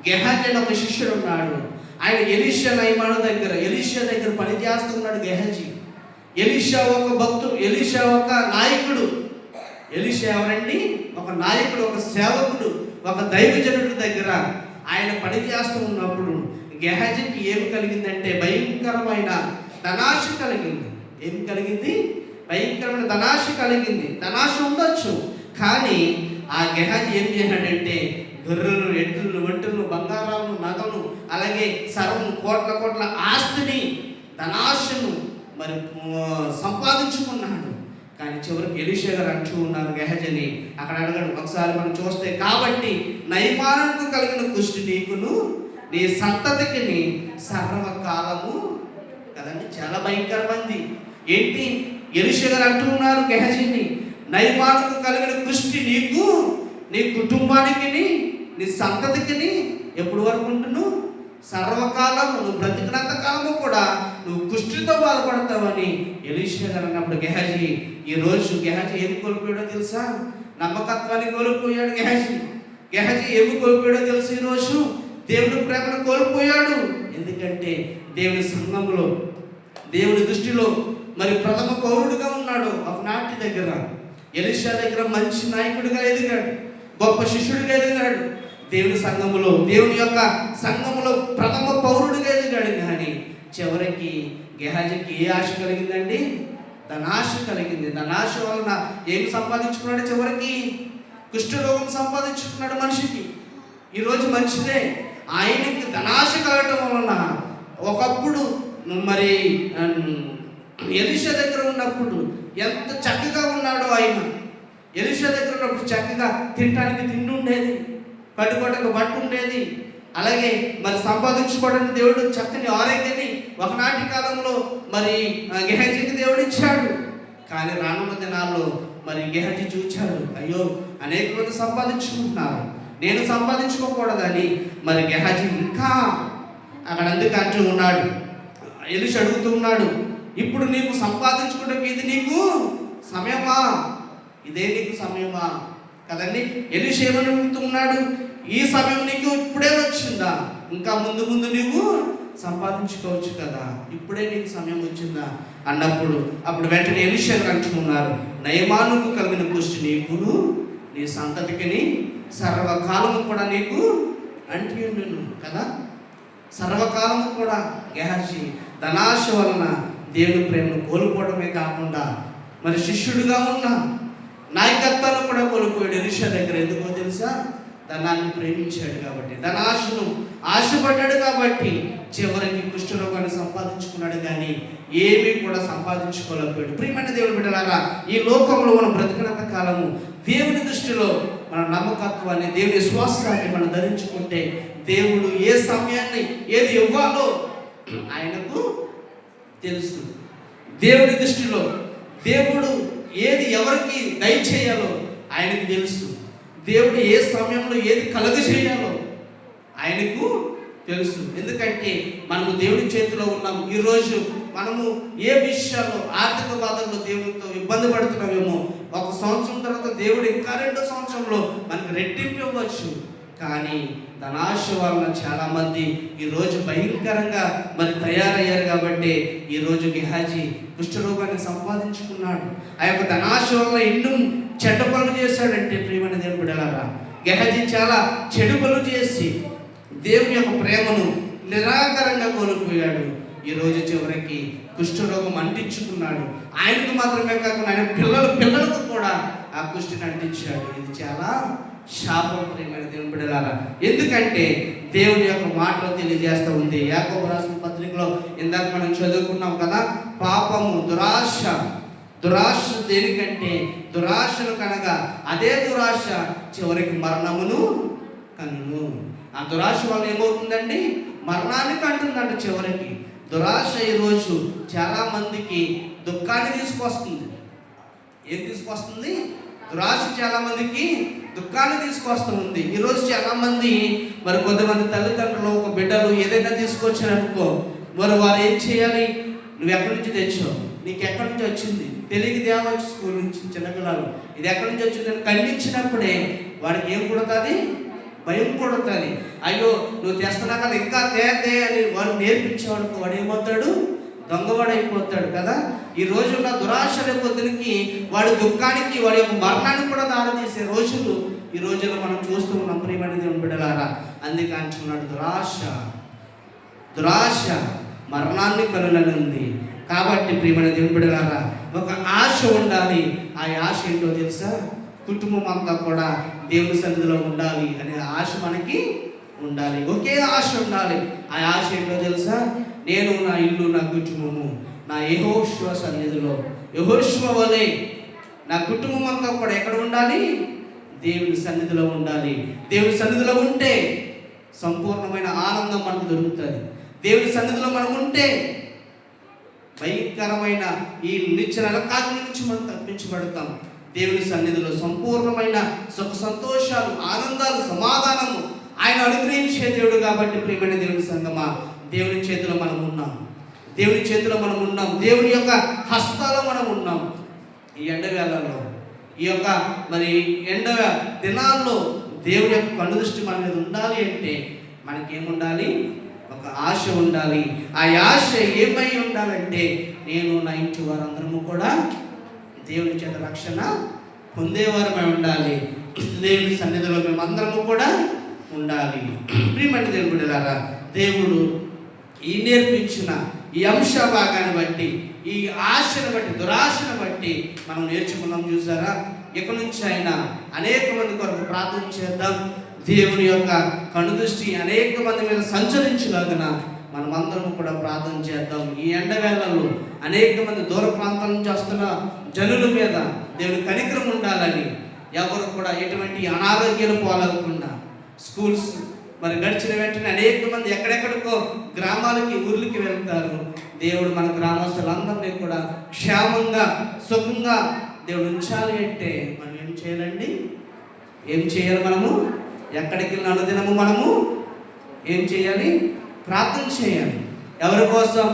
గెహాజీ అనే ఒక శిష్యుడు ఉన్నాడు. ఆయన ఎలీషా దగ్గర పని చేస్తున్నాడు. గెహాజీ ఎలీషా ఒక భక్తుడు, ఎలీషా ఒక నాయకుడు. ఎలీషా ఎవరండి? ఒక నాయకుడు, ఒక సేవకుడు, ఒక దైవజనుడి దగ్గర ఆయన పని చేస్తూ ఉన్నప్పుడు గెహాజీకి ఏమి కలిగిందంటే భయంకరమైన ధనాశ కలిగింది. ఏం కలిగింది? భయంకరమైన ధనాశ కలిగింది. ధనాశ ఉండొచ్చు, కానీ ఆ గెహాజీ ఏం చేశాడంటే గొర్రెలు, ఎడ్లు, ఒంటెలు, బంగారాలు, నగలు, అలాగే సర్వం కోట్ల ఆస్తిని, ధనాశను మరి సంపాదించుకున్నాడు. కానీ చివరికి ఎలీషా గారు అంటూ ఉన్నారు గెహాజీని, అక్కడ అడగడు. ఒకసారి మనం చూస్తే, కాబట్టి నయమానుకు కలిగిన కుష్టి నీకును నీ సంతతికి సర్వకాలము కదండి. చాలా భయంకరమైంది. ఏంటి? ఎలీషా గారు అంటూ ఉన్నారు గెహాజీని, నయమానుకు కలిగిన కుష్టి నీకు, నీ కుటుంబానికి నీ సంతతికిని ఎప్పుడు వరకు ఉంటును, సర్వకాలం నువ్వు బ్రతికినంత కాలము కూడా నువ్వు కుష్టితో బాధపడతావని ఎలీషా గారు అన్నప్పుడు గెహాజీ ఏమి కోల్పోయాడో తెలుసా? నమ్మకత్వాన్ని కోల్పోయాడు గెహాజీ ఏమి కోల్పోయాడో తెలుసు? ఈరోజు దేవుని ప్రేమను కోల్పోయాడు. ఎందుకంటే దేవుని సంఘంలో, దేవుని దృష్టిలో మరి ప్రథమ పౌరుడుగా ఉన్నాడు. ఒకనాటి దగ్గర ఎలీషా దగ్గర మంచి నాయకుడిగా ఎదిగాడు, గొప్ప శిష్యుడిగా ఎదిగాడు. దేవుని సంఘములో, దేవుని యొక్క సంఘములో ప్రథమ పౌరుడిగా ఎదిగాడు. కానీ చివరికి గెహాజీకి ఏ ఆశ కలిగిందండి? ధనాశ కలిగింది. ధనాశ వలన ఏమి సంపాదించుకున్నాడు? చివరికి కుష్ఠరోగం సంపాదించుకున్నాడు మనిషికి. ఈరోజు మంచిదే, ఆయనకి ధనాశ కలగటం వలన ఒకప్పుడు మరి ఎలీషా దగ్గర ఉన్నప్పుడు ఎంత చక్కగా ఉన్నాడో ఆయన. ఎలీషా దగ్గర ఉన్నప్పుడు చక్కగా తినడానికి తిండి ఉండేది, కట్టుకోవడానికి బట్ట ఉండేది, అలాగే మరి సంపాదించుకోవడానికి దేవుడు చక్కని ఆరోగ్యాన్ని ఒకనాటి కాలంలో మరి గెహాజీకి దేవుడు ఇచ్చాడు. కానీ రానున్న దినాల్లో మరి గెహాజీ చూచాడు, అయ్యో అనేక మంది సంపాదించుకుంటున్నారు, నేను సంపాదించుకోకూడదని మరి గెహాజీ ఇంకా అక్కడ అందుకు అంటూ ఉన్నాడు. ఎలీషా అడుగుతూ ఉన్నాడు, ఇప్పుడు నీకు సంపాదించుకోవడానికి ఇది నీకు సమయమా? ఇదే నీకు సమయమా కదండి? ఎలీషా ఏమని అడుగుతున్నాడు, ఈ సమయం నీకు ఇప్పుడే వచ్చిందా? ఇంకా ముందు ముందు నీవు సంపాదించుకోవచ్చు కదా, ఇప్పుడే నీకు సమయం వచ్చిందా అన్నప్పుడు అప్పుడు వెంటనే ఎలీషా అంటున్నారు, నయమానుకు కలిగిన కుష్టి నీకును నీ సంతతికిని సర్వకాలము కూడా నీకు అంటి ఉండును కదా. సర్వకాలము కూడా గెహాజీ ధనాశ వలన దేవుని ప్రేమను కోల్పోవడమే కాకుండా మరి శిష్యుడిగా ఉన్న నాయకత్వాన్ని కూడా కోల్పోయాడు ఎలీషా దగ్గర. ఎందుకో తెలుసా? ధనాన్ని ప్రేమించాడు కాబట్టి, ధనాశను ఆశపడ్డాడు కాబట్టి చివరికి కుష్ఠరోగాన్ని సంపాదించుకున్నాడు. కానీ ఏమీ కూడా సంపాదించుకోలేకపోయాడు. ప్రియమైన దేవుని బిడ్డలారా, ఈ లోకంలో మనం బ్రతికినంత కాలము దేవుని దృష్టిలో మన నమ్మకత్వాన్ని, దేవుని విశ్వాసాన్ని మనం ధరించుకుంటే దేవుడు ఏ సమయాన్ని ఏది ఇవ్వాలో ఆయనకు తెలుసు. దేవుని దృష్టిలో దేవుడు ఏది ఎవరికి దయచేయాలో ఆయనకు తెలుసు. దేవుడు ఏ సమయంలో ఏది కలుగజేయాలో ఆయనకు తెలుసు. ఎందుకంటే మనము దేవుని చేతిలో ఉన్నాము. ఈరోజు మనము ఏ విషయాల్లో ఆర్థిక బాధల్లో దేవునితో ఇబ్బంది పడుతున్నామేమో, ఒక సంవత్సరం తర్వాత దేవుడు ఇంకా 2వ సంవత్సరంలో మనకు రెట్టింపు ఇవ్వచ్చు. కానీ ధనాశ వలన చాలామంది ఈరోజు భయంకరంగా మరి తయారయ్యారు. కాబట్టి ఈరోజు గెహాజీ కుష్ఠరోగాన్ని సంపాదించుకున్నాడు. ఆ యొక్క ధనాశ వలన ఎన్నో చెడ్డ పనులు చేశాడంటే ప్రియమైన దేవుని బిడ్డలారా, గెహాజీ చాలా చెడు పనులు చేసి దేవుని యొక్క ప్రేమను నిరాకరంగా కోల్పోయాడు. ఈరోజు చివరికి కుష్ఠరోగం అంటించుకున్నాడు. ఆయనకు మాత్రమే కాకుండా ఆయన పిల్లలకు కూడా ఆ కుష్టిని అంటించాడు. ఇది చాలా శాపం ప్రియమైన దేవుని బిడ్డలారా. ఎందుకంటే దేవుని యొక్క మాటలు తెలియజేస్తూ ఉంది. యాకోబు రాసిన పత్రికలో ఇందాక మనం చదువుకున్నాం కదా, పాపము దురాశ దేనికంటే దురాశను కనగా అదే దురాశ చివరికి మరణమును కన్ను. ఆ దురాశ వల్ల ఏమవుతుందండి? మరణాన్ని కంటుందంట చివరికి. దురాశ ఈరోజు చాలా మందికి దుఃఖాన్ని తీసుకొస్తుంది. ఏం తీసుకొస్తుంది? దురాశ చాలా మందికి దుఃఖాన్ని తీసుకొస్తుంది. ఈరోజు చాలా మంది మరి కొంతమంది తల్లిదండ్రులు ఒక బిడ్డలు ఏదైనా తీసుకొచ్చారనుకో, మరి వారు ఏం చేయాలి? నువ్వు ఎక్కడి నుంచి తెచ్చావు, నీకు ఎక్కడి నుంచి వచ్చింది, తెలియక తేవచ్చు స్కూల్ నుంచి చిన్నపిల్లలు, ఇది ఎక్కడి నుంచి వచ్చిందని ఖండించినప్పుడే వాడికి ఏం పుడుతుంది? భయం పుడుతుంది. అయ్యో నువ్వు తెస్తున్నా కదా, ఇంకా తే అని వాడు నేర్పించేవాడు వాడు ఏమవుతాడు? దొంగవాడైపోతాడు కదా. ఈ రోజున్న దురాశ రేపొద్దునికి వాడి దుఃఖానికి, వాడి యొక్క మరణానికి కూడా దారితీసే రోజులు ఈ రోజుల్లో మనం చూస్తూ ఉన్నాం ప్రియమైన దేవుని బిడ్డలారా. అందుకే అంటున్నాడు, దురాశ మరణాన్ని కనులనుంది. కాబట్టి ప్రియమైన దేవుని బిడ్డలారా, ఒక ఆశ ఉండాలి. ఆ ఆశ ఏంటో తెలుసా? కుటుంబం అంతా కూడా దేవుని సన్నిధిలో ఉండాలి అనే ఆశ మనకి ఉండాలి. ఒకే ఆశ ఉండాలి. ఆ ఆశ ఏంటో తెలుసా? నేను, నా ఇల్లు, నా కుటుంబము నా యెహోషువ సన్నిధిలో, యెహోషువ వలె నా కుటుంబం అంతా కూడా ఎక్కడ ఉండాలి? దేవుని సన్నిధిలో ఉండాలి. దేవుని సన్నిధిలో ఉంటే సంపూర్ణమైన ఆనందం మనకు దొరుకుతుంది. దేవుని సన్నిధిలో మనం ఉంటే భయంకరమైన ఈ నిత్య నరకాగ్ని నుంచి మనం తప్పించబడతాం. దేవుని సన్నిధిలో సంపూర్ణమైన సుఖ సంతోషాలు, ఆనందాలు, సమాధానము ఆయన అనుగ్రహించే దేవుడు. కాబట్టి ప్రియమైన దేవుని సంగమా, దేవుని చేతిలో మనం ఉన్నాం, దేవుని చేతిలో మనం ఉన్నాం, దేవుని యొక్క హస్తాలో మనం ఉన్నాం. ఈ ఎండవేళల్లో, ఈ యొక్క మరి ఎండ దినాల్లో దేవుని యొక్క కన్ను దృష్టి మన మీద ఉండాలి అంటే మనకేముండాలి? ఒక ఆశ ఉండాలి. ఆ ఆశ ఏమై ఉండాలంటే, నేను నా ఇంటి వారందరము కూడా దేవుని చేత రక్షణ పొందేవారమై ఉండాలి. దేవుని సన్నిధిలో మేమందరము కూడా ఉండాలి. ప్రియమైన దేవుని బిడ్డలారా, దేవుడు ఈ నేర్పించిన ఈ అంశ భాగాన్ని బట్టి, ఈ ఆశను బట్టి, దురాశను బట్టి మనం నేర్చుకున్నాం. చూసారా, ఇక నుంచి అయినా అనేక మంది కొరకు ప్రార్థన చేద్దాం. దేవుని యొక్క కనుదృష్టి అనేక మంది మీద సంచరించలాగిన మనమందరం కూడా ప్రార్థన చేద్దాం. ఈ ఎండవేళల్లో అనేక మంది దూర ప్రాంతాల నుంచి వస్తున్న జనుల మీద దేవుని కనికరం ఉండాలని, ఎవరు కూడా ఎటువంటి అనారోగ్యాలు పోలకుండా, స్కూల్స్ మరి గడిచిన వెంటనే అనేక మంది ఎక్కడెక్కడికో గ్రామాలకి, ఊర్లకి వెళ్తారు. దేవుడు మన గ్రామస్తులందరినీ కూడా క్షేమంగా, సుఖంగా దేవుడు ఉంచాలి అంటే మనం ఏం చేయాలండి? ఏం చేయాలి? మనము ఎక్కడికి వెళ్ళిన అనుదినము మనము ఏం చేయాలి? ప్రార్థన చేయాలి. ఎవరి కోసం?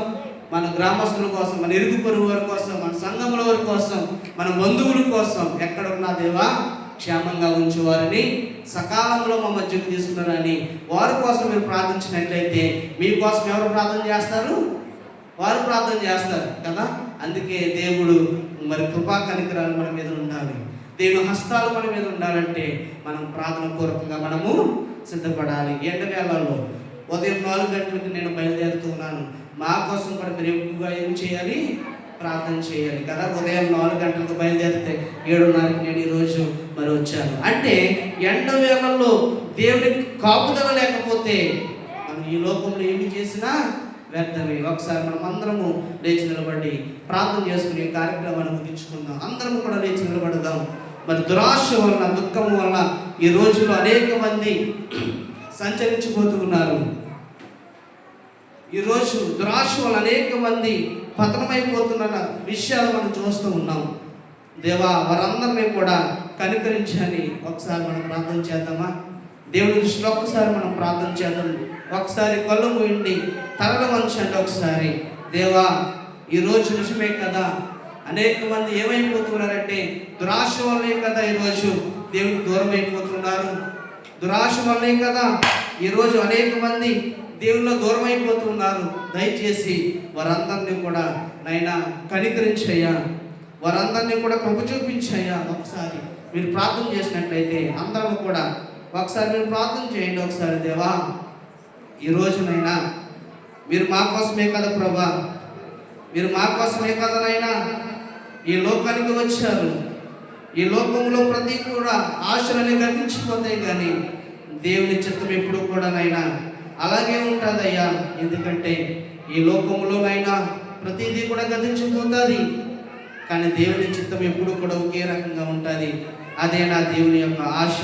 మన గ్రామస్తుల కోసం, మన ఇరుగు పొరుగు వారి కోసం, మన సంఘముల వారి కోసం, మన బంధువుల కోసం. ఎక్కడ ఉన్నా దేవా క్షేమంగా ఉంచేవారని, సకాలంలో మా మధ్యకు తీసుకున్నారని వారి కోసం మీరు ప్రార్థించినట్లయితే మీకోసం ఎవరు ప్రార్థన చేస్తారు? వారు ప్రార్థన చేస్తారు కదా. అందుకే దేవుడు మరి కృపా కనికరాలు మన మీద ఉండాలి, దేవుని హస్తాలు మన మీద ఉండాలంటే మనం ప్రార్థన పూర్వకంగా మనము సిద్ధపడాలి. ఎండవేళల్లో ఉదయం 4 గంటలకు నేను బయలుదేరుతున్నాను. మా కోసం కూడా మీరు ఎక్కువగా ఏం చేయాలి? ప్రార్థన చేయాలి కదా. ఉదయం 4 గంటలకు బయలుదేరితే 7:30కి నేను ఈరోజు మరి వచ్చాను అంటే, ఎండ వేళల్లో దేవుడి కాపుదల లేకపోతే మనం ఈ లోకంలో ఏమి చేసినా వ్యర్థమే. ఒకసారి మనం అందరము లేచి నిలబడి ప్రార్థన చేసుకుని కార్యక్రమాన్ని ముగించుకుందాం. అందరం కూడా లేచి నిలబడదాం. మరి దురాశ వలన, దుఃఖం వలన ఈ రోజుల్లో అనేక మంది సంచరించిపోతూ ఉన్నారు. ఈరోజు దురాశ వలన అనేక మంది పతనమైపోతున్న విషయాలు మనం చూస్తూ ఉన్నాం. దేవా, వారందరినీ కూడా కనికరించని ఒకసారి మనం ప్రార్థన చేద్దామా? దేవుని దృష్టిలో ఒకసారి మనం ప్రార్థన చేద్దాం. ఒకసారి కళ్ళు మూయండి, తలలు వంచండి. ఒకసారి దేవా, ఈరోజు నిజమే కదా, అనేక మంది ఏమైపోతున్నారంటే దురాశ వల్లే కదా ఈరోజు దేవునికి దూరం అయిపోతున్నారు. దురాశ వల్లే కదా ఈరోజు అనేక మంది దేవుల్లో దూరం అయిపోతున్నారు. దయచేసి వారందరినీ కూడా నైనా కనికరించయ్యా, వారందరినీ కూడా కృప చూపించయ్యా. ఒకసారి మీరు ప్రార్థన చేసినట్లయితే అందరం కూడా ఒకసారి మీరు ప్రార్థన చేయండి. ఒకసారి దేవా, ఈరోజునైనా మీరు మా కోసమే కదా ప్రభా, మీరు మా కోసమే కదా నైనా ఈ లోకానికి వచ్చారు. ఈ లోకంలో ప్రతి కూడా ఆశలని గతించిపోతాయి, కానీ దేవుని చిత్తం ఎప్పుడు కూడా నైనా అలాగే ఉంటుందయ్యా. ఎందుకంటే ఈ లోకంలోనైనా ప్రతిదీ కూడా గతించిపోతుంది, కానీ దేవుని చిత్తం ఎప్పుడు కూడా ఒకే రకంగా ఉంటుంది. అదే నా దేవుని యొక్క ఆశ,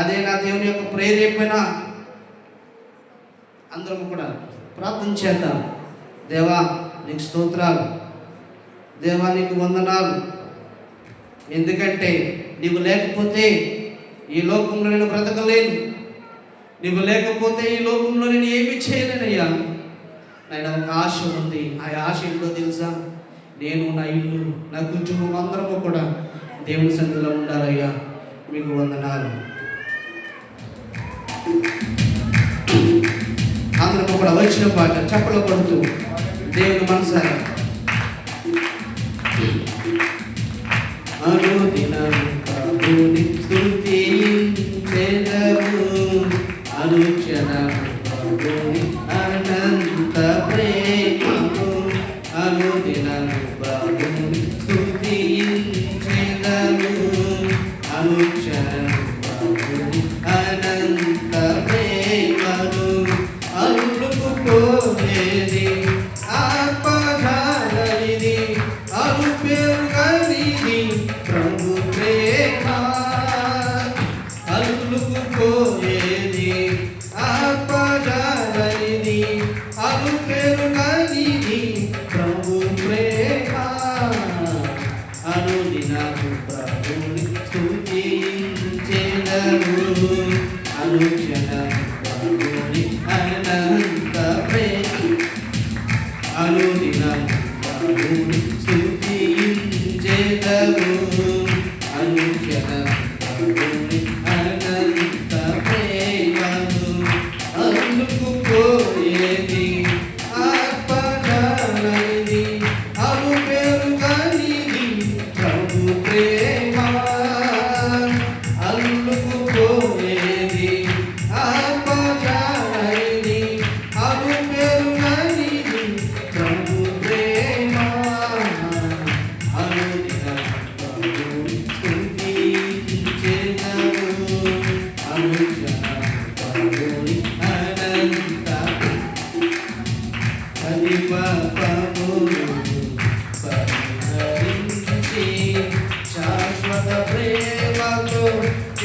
అదే నా దేవుని యొక్క ప్రేరేపణ. అందరం కూడా ప్రార్థన చేద్దాం. దేవా, నీకు స్తోత్రాలు, దేవా నీకు వందనాలు. ఎందుకంటే నీవు లేకపోతే ఈ లోకంలో నేను బ్రతకలేను, నీవు లేకపోతే ఈ లోకంలో నేను ఏమీ చేయలేనయ్యా. ఆయన ఒక ఆశ ఉంది. ఆ ఆశ ఏంటో తెలుసా? నేను, నా ఇల్లు, నా కుటుంబం అందరము కూడా దేవుని సన్నిధిలో ఉండాలయ్యా. మీకు వందనాలు. అందరము కూడా వచ్చిన పాట చప్పలు కొడుతూ దేవుని మనసారా అనుదినము ప్రభుని స్తుతించెదము, అనుక్షణము ప్రభుని అనంత ప్రేమము, అనుదినము ప్రభుని స్తుతించెదము, అనుక్షణము ప్రభుని అనంత ప్రేమను. అల్లుకుపోయేది ఆత్మధారనిది, అలుపెరుగనిది ప్రభు ప్రేమ. అల్లుకుపోయేది ఆత్మధారనిది, అలుపెరుగనిది ప్రభు ప్రేమ. అనుదినము ప్రభు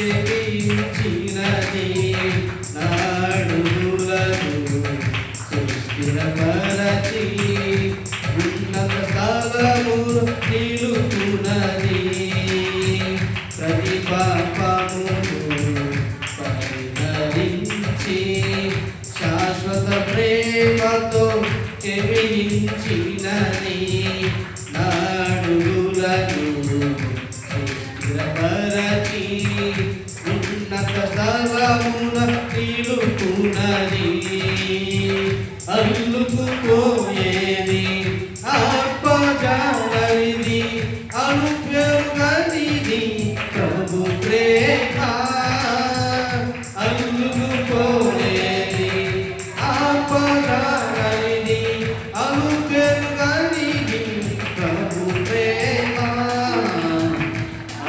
జయించినది నాడుగులను సుస్థిరపరచి ఉన్నత స్థలమును నిలుపునది ప్రతి పాపమును పరిహరించి శాశ్వత ప్రేమతో క్షమించినది నాడుగులను సుస్థిరపరచి ఉన్నత స్థలమున నిలుపునది అల్లుకుపోయేది ఆత్మజాలనిది అనుపెరుగనిది ప్రభు ప్రేమ అల్లుకుపోయేది ఆత్మజాలనిది అనుపెరుగనిది ప్రభు ప్రేమ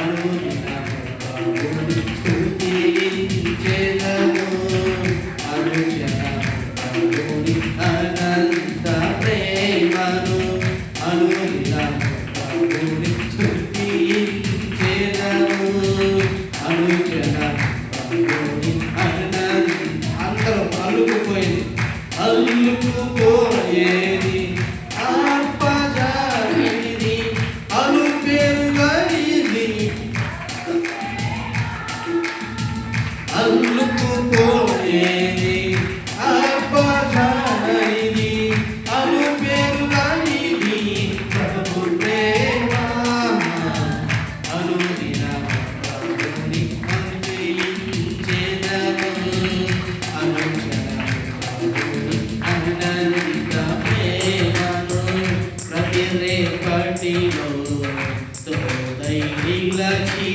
అనుదినము ప్రభుని స్తుతించెదము అనుదినము ప్రభుని అనంత ప్రేమను అనుదినము ప్రభుని స్తుతించెదము అనుదినము ప్రభుని అందరూ అల్లుకుపోయేది ఆత్మజాలిది అనుపెరుగనిది అల్లుకుపోయేది ఆత్మజాలిది అనుపెరుగనిది ప్రభు ప్రేమ అనుదినము ప్రభుని అందించెదము అనుక్షణము ప్రభుని అనంత ప్రేమను ప్రతి రేపటిలో తోడై నిలచి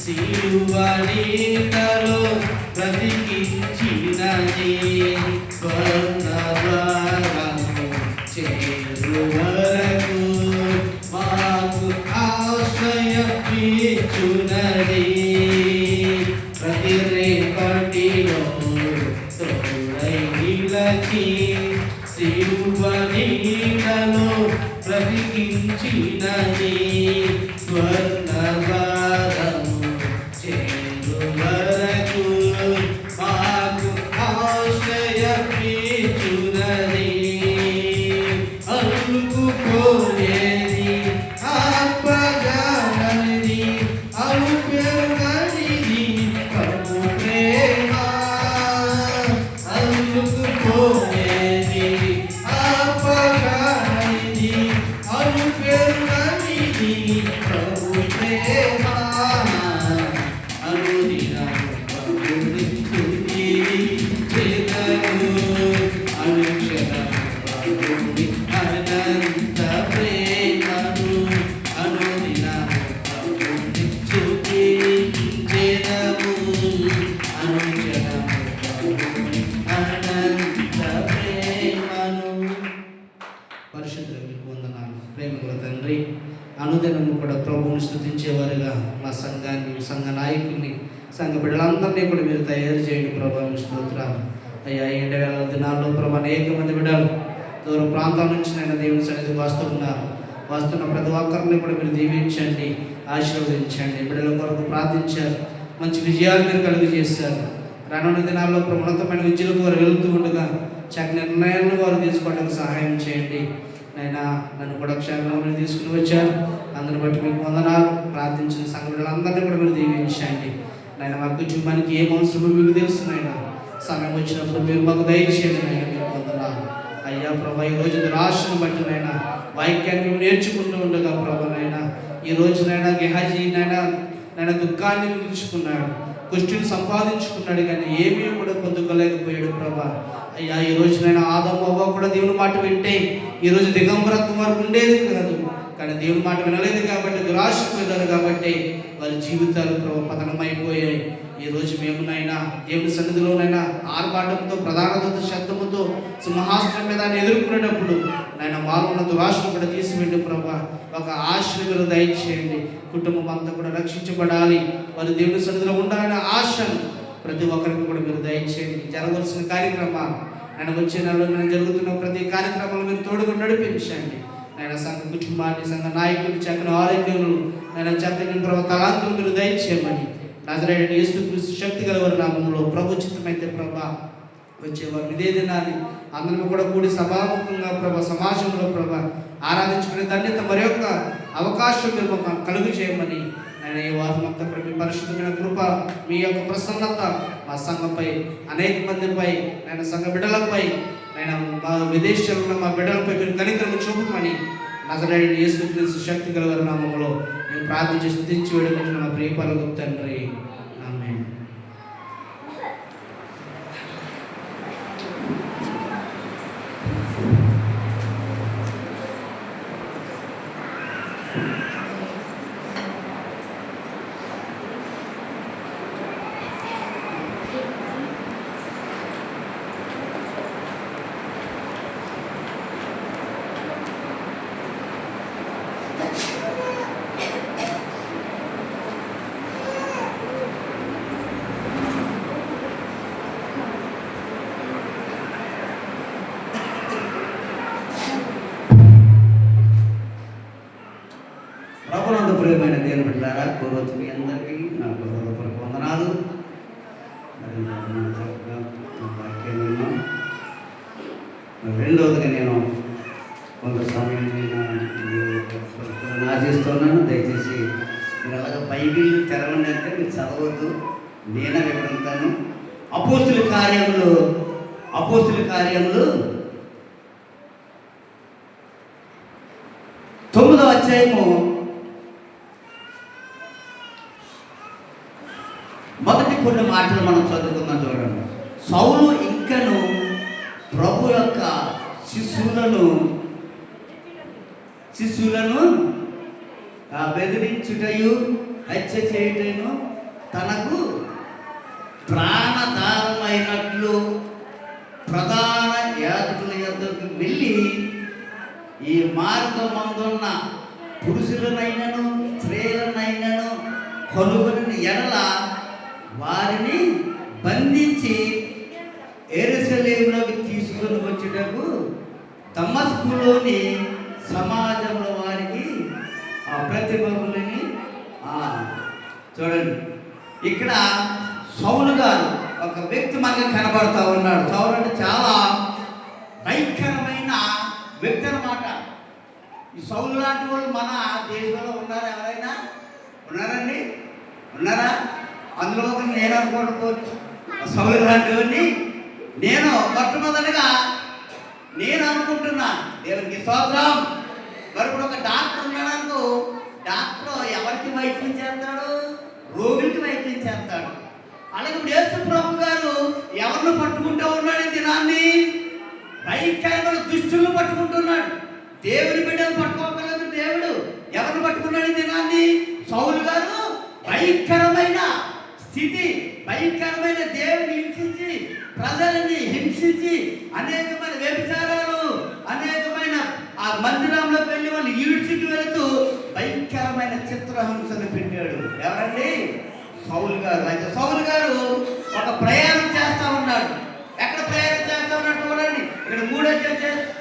సిలువ నీడలో బ్రతికించినది స్వర్ణద్వారము చేరు వరకు మాకు ఆశ్రయమిచ్చునది ప్రతి రేపటిలో తోడై నిలచి సిలువ నీడలో బ్రతికించినది స్వర్ణద్వారము చేరు వరకు మాకు ఆశ్రయమిచ్చునది అల్లుకుపోయేది ఆత్మజాలనిది అనుపెరుగనిది ప్రభు ప్రేమ అల్లుకుపోయేది ఆత్మజాలనిది అనుపెరుగనిది ప్రభు ప్రేమ అనుదినము ప్రభుని స్తుతించెదము అనుక్షణము ప్రభుని అనంత ప్రేమను అనుదినము ప్రభుని స్తుతించెదము అనుక్షణము ప్రభుని అనంత ప్రేమను. పరిశుద్ధులకు మీకు వందనాలు. ప్రేమగల తండ్రి, అనుదినము కూడా ప్రభువుని స్తుతించేవారుగా మా సంఘాన్ని, సంఘ నాయకుల్ని, సంఘ బిడ్డలందరినీ కూడా మీరు తయారు చేయండి ప్రభా. మీ స్తోత్రాలు అయ్యా. 7,000 దినాల్లో ప్రభు అనేక మంది బిడ్డలు దూర ప్రాంతాల నుంచి నేను దేవుని సన్నిధికి వస్తున్న ప్రతి ఒక్కరిని కూడా మీరు దీవించండి, ఆశీర్వదించండి. బిడ్డల కొరకు ప్రార్థించారు, మంచి విజయాలు మీరు కలుగు చేశారు. రానున్న దినాల్లో ఉన్నతమైన విద్యలకు వారు వెళుతూ ఉండగా చక్కని నిర్ణయాలను వారు తీసుకోవడానికి సహాయం చేయండి. నైనా నన్ను కూడా క్షేమంగా తీసుకుని వచ్చారు, అందరిని బట్టి మీకు వందనాలు. ప్రార్థించిన సంఘటనలందరినీ కూడా మీరు దీవించండి. నాయన మా కుటుంబానికి ఏం అవసరమో మీకు తెలుసు నాయన. సమయం వచ్చినప్పుడు మీరు మాకు దయచేయండి నాయన. మీకు వందనాలు అయ్యా ప్రభా. ఈ రోజు రాష్ట్రం బట్టి నాయన వాక్యాన్ని మేము నేర్చుకుంటూ ఉండగా ప్రభా నాయన ఈ రోజునైనా గెహాజీ నాయన దుఃఖాన్ని మిగుల్చుకున్నాడు, కుష్టిని సంపాదించుకున్నాడు, కానీ ఏమీ కూడా పొందుకోలేకపోయాడు ప్రభా. అయ్యా ఈ రోజునైనా ఆదాము అవ్వ కూడా దేవుని మాట వింటే ఈరోజు దిగంబరత్వం వారికి ఉండేది కాదు, కానీ దేవుని మాట వినలేదు కాబట్టి, దురాశకు వెళ్ళారు కాబట్టి వారి జీవితాలు ప్రభు పతనమైపోయాయి. ఈ రోజు మేము నాయన దేవుని సన్నిధిలోనైనా ఆర్భాటంతో, ప్రధానత శబ్దముతో సింహాసనం మీద ఎదుర్కొనేటప్పుడు నాయన మాలో ఉన్న దురాశను కూడా తీసివేయండి ప్రభా. ఒక ఆశను మీరు దయచేయండి. కుటుంబం అంతా కూడా రక్షించబడాలి, వారి దేవుని సన్నిధిలో ఉండాలనే ఆశను ప్రతి ఒక్కరికి కూడా మీరు దయచేయండి. జరగవలసిన కార్యక్రమాలు ఆయన వచ్చే నెలలో జరుగుతున్న ప్రతి కార్యక్రమాలు మీరు తోడుగా నడిపించండి. ఆయన సంఘ కుటుంబాన్ని, సంఘ నాయకులు చక్కని ఆరోగ్యములు, ఆయన చక్కని ప్రభు తలాంతులు మీరు దయచేయమని నజరేయుడైన యేసుక్రీస్తు శక్తి గలవారి నామములో ప్రభు చిత్తమైతే ప్రభా వచ్చేవారు ఇదే దినాన్ని అందరం కూడా కూడి సభాముఖంగా ప్రభా సమాజంలో ప్రభా ఆరాధించుకునే ధన్యత మరి యొక్క అవకాశం మీరు కలుగు చేయమని నేను ఈ వారం అంతా మీ పరిశుద్ధమైన కృప మీ యొక్క ప్రసన్నత మా సంఘంపై అనేక మందిపై నేను సంఘ బిడ్డలపై నేను మా విదేశాల్లో మా బిడ్డలపై మీరు కనికరము చూపమని నజరేయుడైన యేసుక్రీస్తు శక్తి గలవారి నామములో మేము ప్రార్థించి స్తుతించి వేడుకుంటున్న మా ప్రియ పరలోక తండ్రి ఆమేన్. ప్రభునందు ప్రియమైన దేవుని బిడ్డలారా, పూర్వజు మీ అందరికీ నా హృదయపూర్వక వందనాలు. రెండవదిగా నేను కొంత సమయం ఆశిస్తున్నాను. దయచేసి మీరు అలాగే బైబిల్ తెరవండి అంటే మీరు చదవద్దు, నేనే వివరిస్తాను. అపోస్తుల కార్యములు 9వ అధ్యాయము మొదటి కొన్ని మాటలు మనం చదువుకుందాం. చూడండి. సౌలు ఇంకను ప్రభు యొక్క శిష్యులను బెదిరించుటయు హత్య చేయుటను తనకు ప్రాణదానమైనట్లు ప్రధాన యాజకుల యొద్దకు వెళ్ళి ఈ మార్గమందున్న పురుషులనైనను స్త్రీలనైనను కొనుగొని ఎడల వారిని బంధించి యెరూషలేములోకి తీసుకొని వచ్చుటకు దమస్కులోని సమాజంలో వారికి ఆ ప్రతిభలని చూడండి. ఇక్కడ సౌలు గారు ఒక వ్యక్తి మనకి కనబడతా ఉన్నాడు. సౌలు అంటే చాలా భయంకరమైన వ్యక్తి అన్నమాట. ఈ సౌలు లాంటి వాళ్ళు మన దేశంలో ఉన్నారా? ఎవరైనా ఉన్నారండి? ఉన్నారా? అందులో ఒక నేను అనుకోకపోవచ్చు. సౌలు లాంటి వాడిని నేను మొట్టమొదటిగా నేను అనుకుంటున్నా. దేవునికి స్తోత్రం. మరి ఇప్పుడు ఒక డాక్టర్ ఉన్నాడు. డాక్టర్ ఎవరికి వైద్యం చేస్తాడు? రోగులకి వైద్యం చేస్తాడు. అలాగే ఇప్పుడు యేసు ప్రభు గారు ఎవరిని పట్టుకుంటూ ఉన్నాడు? ఈ దినాన్ని భయంకరమైన దుష్టులను పట్టుకుంటున్నాడు. దేవుని బిడ్డలు పట్టుకోగలదు దేవుడు. ఎవరిని పట్టుకున్నాడు ఈ దినాన్ని? సౌలు గారు భయంకరమైన స్థితి, భయంకరమైన దేవుని హింసించి, ప్రజలని హింసించి, అనేకమైన వ్యభిచారాలు, అనేకమైన ఆ మందిరంలోకి వెళ్ళి వాళ్ళు ఈడ్చికి వెళుతూ భయంకరమైన చిత్రహింసను పెట్టాడు. ఎవరండి? సౌలు గారు. అయితే సౌలు గారు ఒక ప్రయాణం చేస్తా ఉన్నాడు. ఎక్కడ ప్రయాణం చేస్తా ఉన్నాడు చూడండి. ఇక్కడ 3వ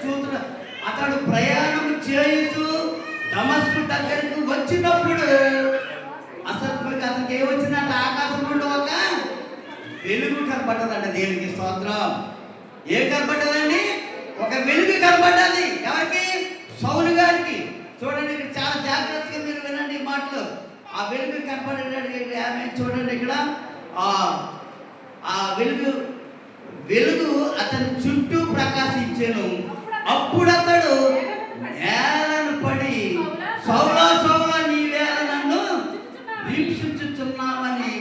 చూస్తున్నా. అతడు ప్రయాణం చేయుతూ దమస్కు దగ్గరికి వచ్చినప్పుడు అసలు అతనికి ఏమొచ్చిందంటే ఆకాశం నుండి ఒక వెలుగు కనబడ్డదంట. దేవునికి స్తోత్రం. ఏం కనబడ్డదండి? ఒక వెలుగు కనబడ్డది. ఎవరికి? సౌలు గారికి. చూడండి, ఇక్కడ చాలా జాగ్రత్తగా మీరు వినండి ఈ మాటలు. ఆ వెలుగు కనబడేటట్టు ఆమె చూడండి. ఇక్కడ ఆ వెలుగు అతని చుట్టూ ప్రకాశించెను. అప్పుడు అతడు నేలను పడి, సౌలా సౌలా నీవేళ నన్ను హింసించుచున్నావని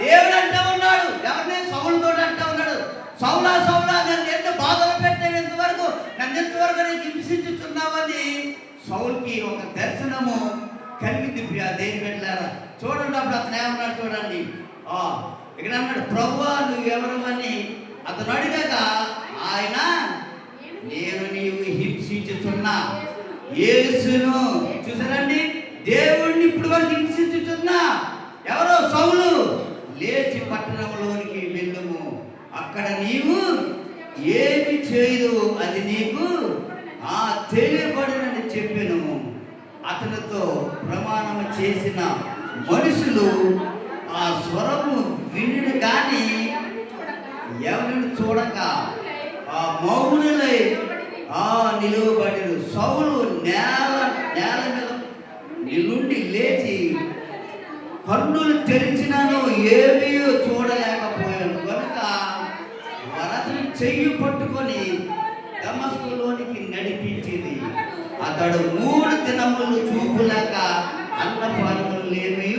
దేవుడు అంటూ ఉన్నాడు. ఎవరిని? సౌలుతో అంటూ ఉన్నాడు. సౌలా సౌలా నన్ను ఎంత బాధలు పెట్టాను, ఎంతవరకు నన్ను ఎంతవరకు నేను హింసించుచున్నావని సౌలుకి ఒక దర్శనము కలిగింది. ప్రియా దేని పెట్టారా చూడండి. అప్పుడు అతను ఏమన్నాడు చూడండి. ఇక్కడ అన్నాడు, ప్రభువా నువ్వు ఎవరు అని అతను అడిగాక ఆయన, నేను నీవు హింసించుతున్నా యేసును. చూసారండి, దేవుణ్ణి ఇప్పుడు వరకు హింసించుతున్నా ఎవరో సౌలు, లేచి పట్టణంలోనికి వెళ్ళుము, అక్కడ నీవు ఏమి చేయదు అది నీకు తెలియబడినని చెప్పెను. అతనితో ప్రమాణం చేసిన మనుషులు ఆ స్వరము విని కానీ ఎవరిని చూడక ఆ మౌనులై నిలువబడిన సౌలు నేల మీద నుండి లేచి కన్నులు తెరిచినాను ఏమీ చూడలేకపోయాను కనుక వరదను చెయ్యి పట్టుకొని దమస్కులోనికి నడిపించింది. అతడు 3 దినములు చూపులేక అన్నపానములు లేవి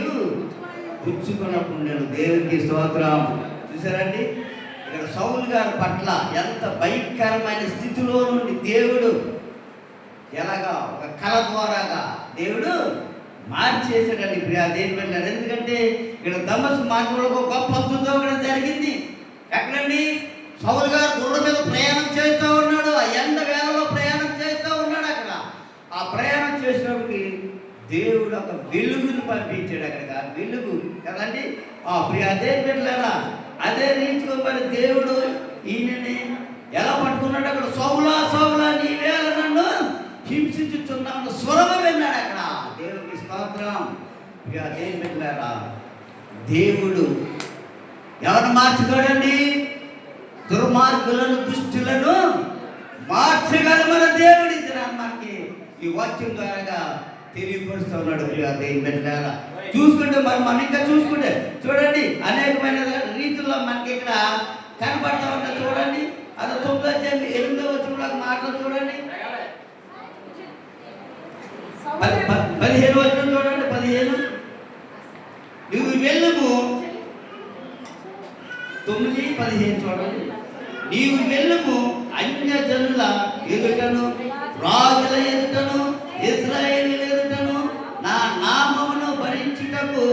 పుచ్చుకున్నప్పుడు దేవునికి స్తోత్రం. చూసారండి, ఇక్కడ సౌలు గారి పట్ల ఎంత భయంకరమైన స్థితిలో నుండి దేవుడు ఎలాగా ఒక కళ ద్వారాగా దేవుడు మార్చేసాడండి. దేని వెళ్ళారు, ఎందుకంటే ఇక్కడ దమస్కు మార్గంలో ఒక గొప్ప అద్భుతం కూడా జరిగింది. ఎక్కడండి, సౌలు గారు గుర్రం మీద ప్రయాణం చేస్తూ ఉన్నాడు. ఆ ఎండ వేళలో ప్రయాణం చేస్తూ ఉన్నాడు. అక్కడ ఆ ప్రయాణం చేసినప్పటికి దేవుడు ఒక వెలుగును పంపించాడు. అక్కడికి ఆ వెలుగు కదండి అదే పెట్టలేరా. అదే రీతిలో మరి దేవుడు ఈయనని ఎలా పట్టుకున్నాడు, అక్కడ సౌలా నీ వేళ నన్ను హింసించుతున్నాను స్వరము విన్నాడు. అక్కడ దేవుడికి స్తోత్రం. అదే పెట్టలేరా, దేవుడు ఎవరు మార్చుకోడండి, దుర్మార్గులను దుష్టులను మార్చగల మన దేవుడి మనకి ఈ వాక్యం ద్వారా తెలియపరుస్తూ ఉన్నాడు. దేవుని బిడ్డలారా, చూసుకుంటే మనం ఇంకా చూసుకుంటే చూడండి అనేకమైన రీతుల్లో మనకి ఇక్కడ కనబడతా ఉంటాయి. చూడండి, అది 9వ అధ్యాయం 8వ వచనంలో మాటలు చూడండి, 15వ వచనం చూడండి. 15 నువ్వు వెళ్ళుము, 9:15 చూడండి. నీవు వెళ్ళుము అన్యజనుల ఎదుటను రాజుల ఎదుటను ఇశ్రాయేలీయుల ఎదుటను నా నామమును భరించుటకు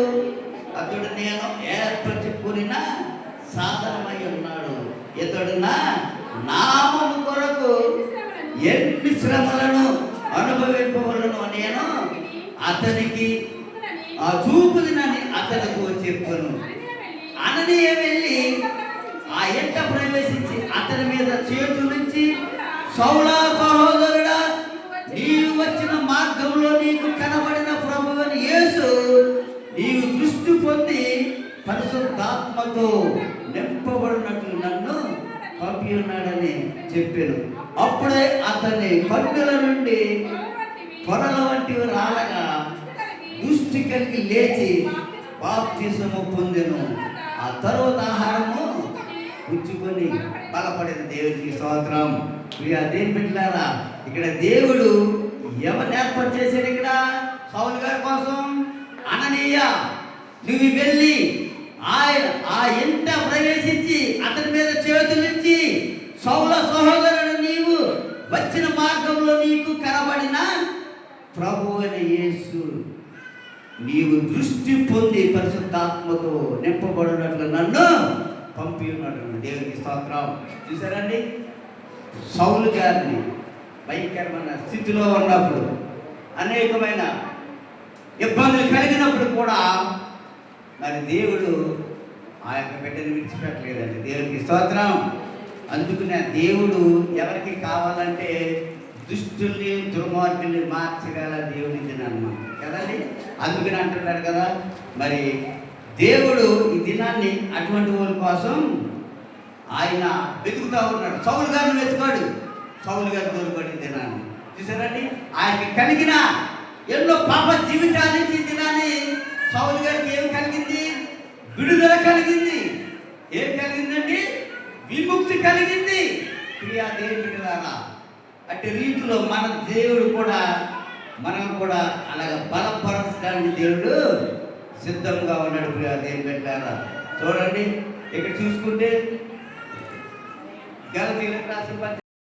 అతడు నేను ఏర్పరచుకున్న సాధనమై ఉన్నాడు. ఇతడు నా నామము కొరకు ఎన్ని శ్రమలను అనుభవింపవలను నేను అతనికి ఆ చూపుదినని అతనికి చెప్పను. అననీయ వెళ్ళి ఆ ఎంట ప్రవేశించి అతని మీద చేతులుంచి, సౌలా సహోదరుడా, నీవు వచ్చిన మార్గంలో నీకు కనబడిన ప్రభువైన యేసు నీవు దృష్టి పొంది పరిశుద్ధాత్మతో నింపబడినట్లు నన్ను పంపి ఉన్నాడని చెప్పాను. అప్పుడే అతని కన్నుల నుండి పొరల వంటివి రాలగా దృష్టి కలిగి లేచి బాప్తిసము పొందెను. ఆ తరువాత ఆహారము పుచ్చుకొని బలపడిన దేవుడికి స్తోత్రం. దేని బిడ్డలారా, ఇక్కడ దేవుడు ఎవరిని ఏర్పాటు చేశాడు? ఇక్కడ సౌలు గారి కోసం అననీయ నువ్వు వెళ్ళి ఆయన ఆ ఇంట ప్రవేశించి అతని మీద చేతులిచ్చి, సౌల సహోదరుడు నీవు వచ్చిన మార్గంలో నీకు కనబడిన ప్రభువు అయిన యేసు నీవు దృష్టి పొంది పరిశుద్ధాత్మతో నింపబడినట్లు నన్ను పంపి ఉన్నాడు. దేవునికి స్తోత్రం. చూసారండి, సౌలు గారిని భయంకరమైన స్థితిలో ఉన్నప్పుడు, అనేకమైన ఇబ్బందులు కలిగినప్పుడు కూడా మరి దేవుడు ఆ యొక్క బిడ్డను విడిచిపెట్టలేదండి. దేవునికి స్తోత్రం. అందుకనే దేవుడు ఎవరికి కావాలంటే దుష్టుల్ని దుర్మార్గుల్ని మార్చగల దేవుని అన్నమాట కదండి. అందుకని అంటున్నాడు కదా, మరి దేవుడు ఈ దినాన్ని అటువంటి వాళ్ళ కోసం ఆయన వెతుకుతూ ఉన్నాడు. సౌలు గారిని వెతుకాడు, సౌలు గారు దొరకబడిన దినాన్ని చూసారండి. ఆయనకి కలిగిన ఎన్నో పాప జీవితాల నుంచి దినాన్ని సౌలు గారికి ఏం కలిగింది? విడుదల కలిగింది. ఏం కలిగిందండి? విముక్తి కలిగింది. ప్రియా దేవుడి ద్వారా అట్టి రీతిలో మన దేవుడు కూడా మనం కూడా అలాగ బలపరచడానికి దేవుడు సిద్ధంగా ఉన్నాడు. ప్రియా దేవుడి ద్వారా చూడండి, ఇక్కడ చూసుకుంటే గలతీయులకు రాసిన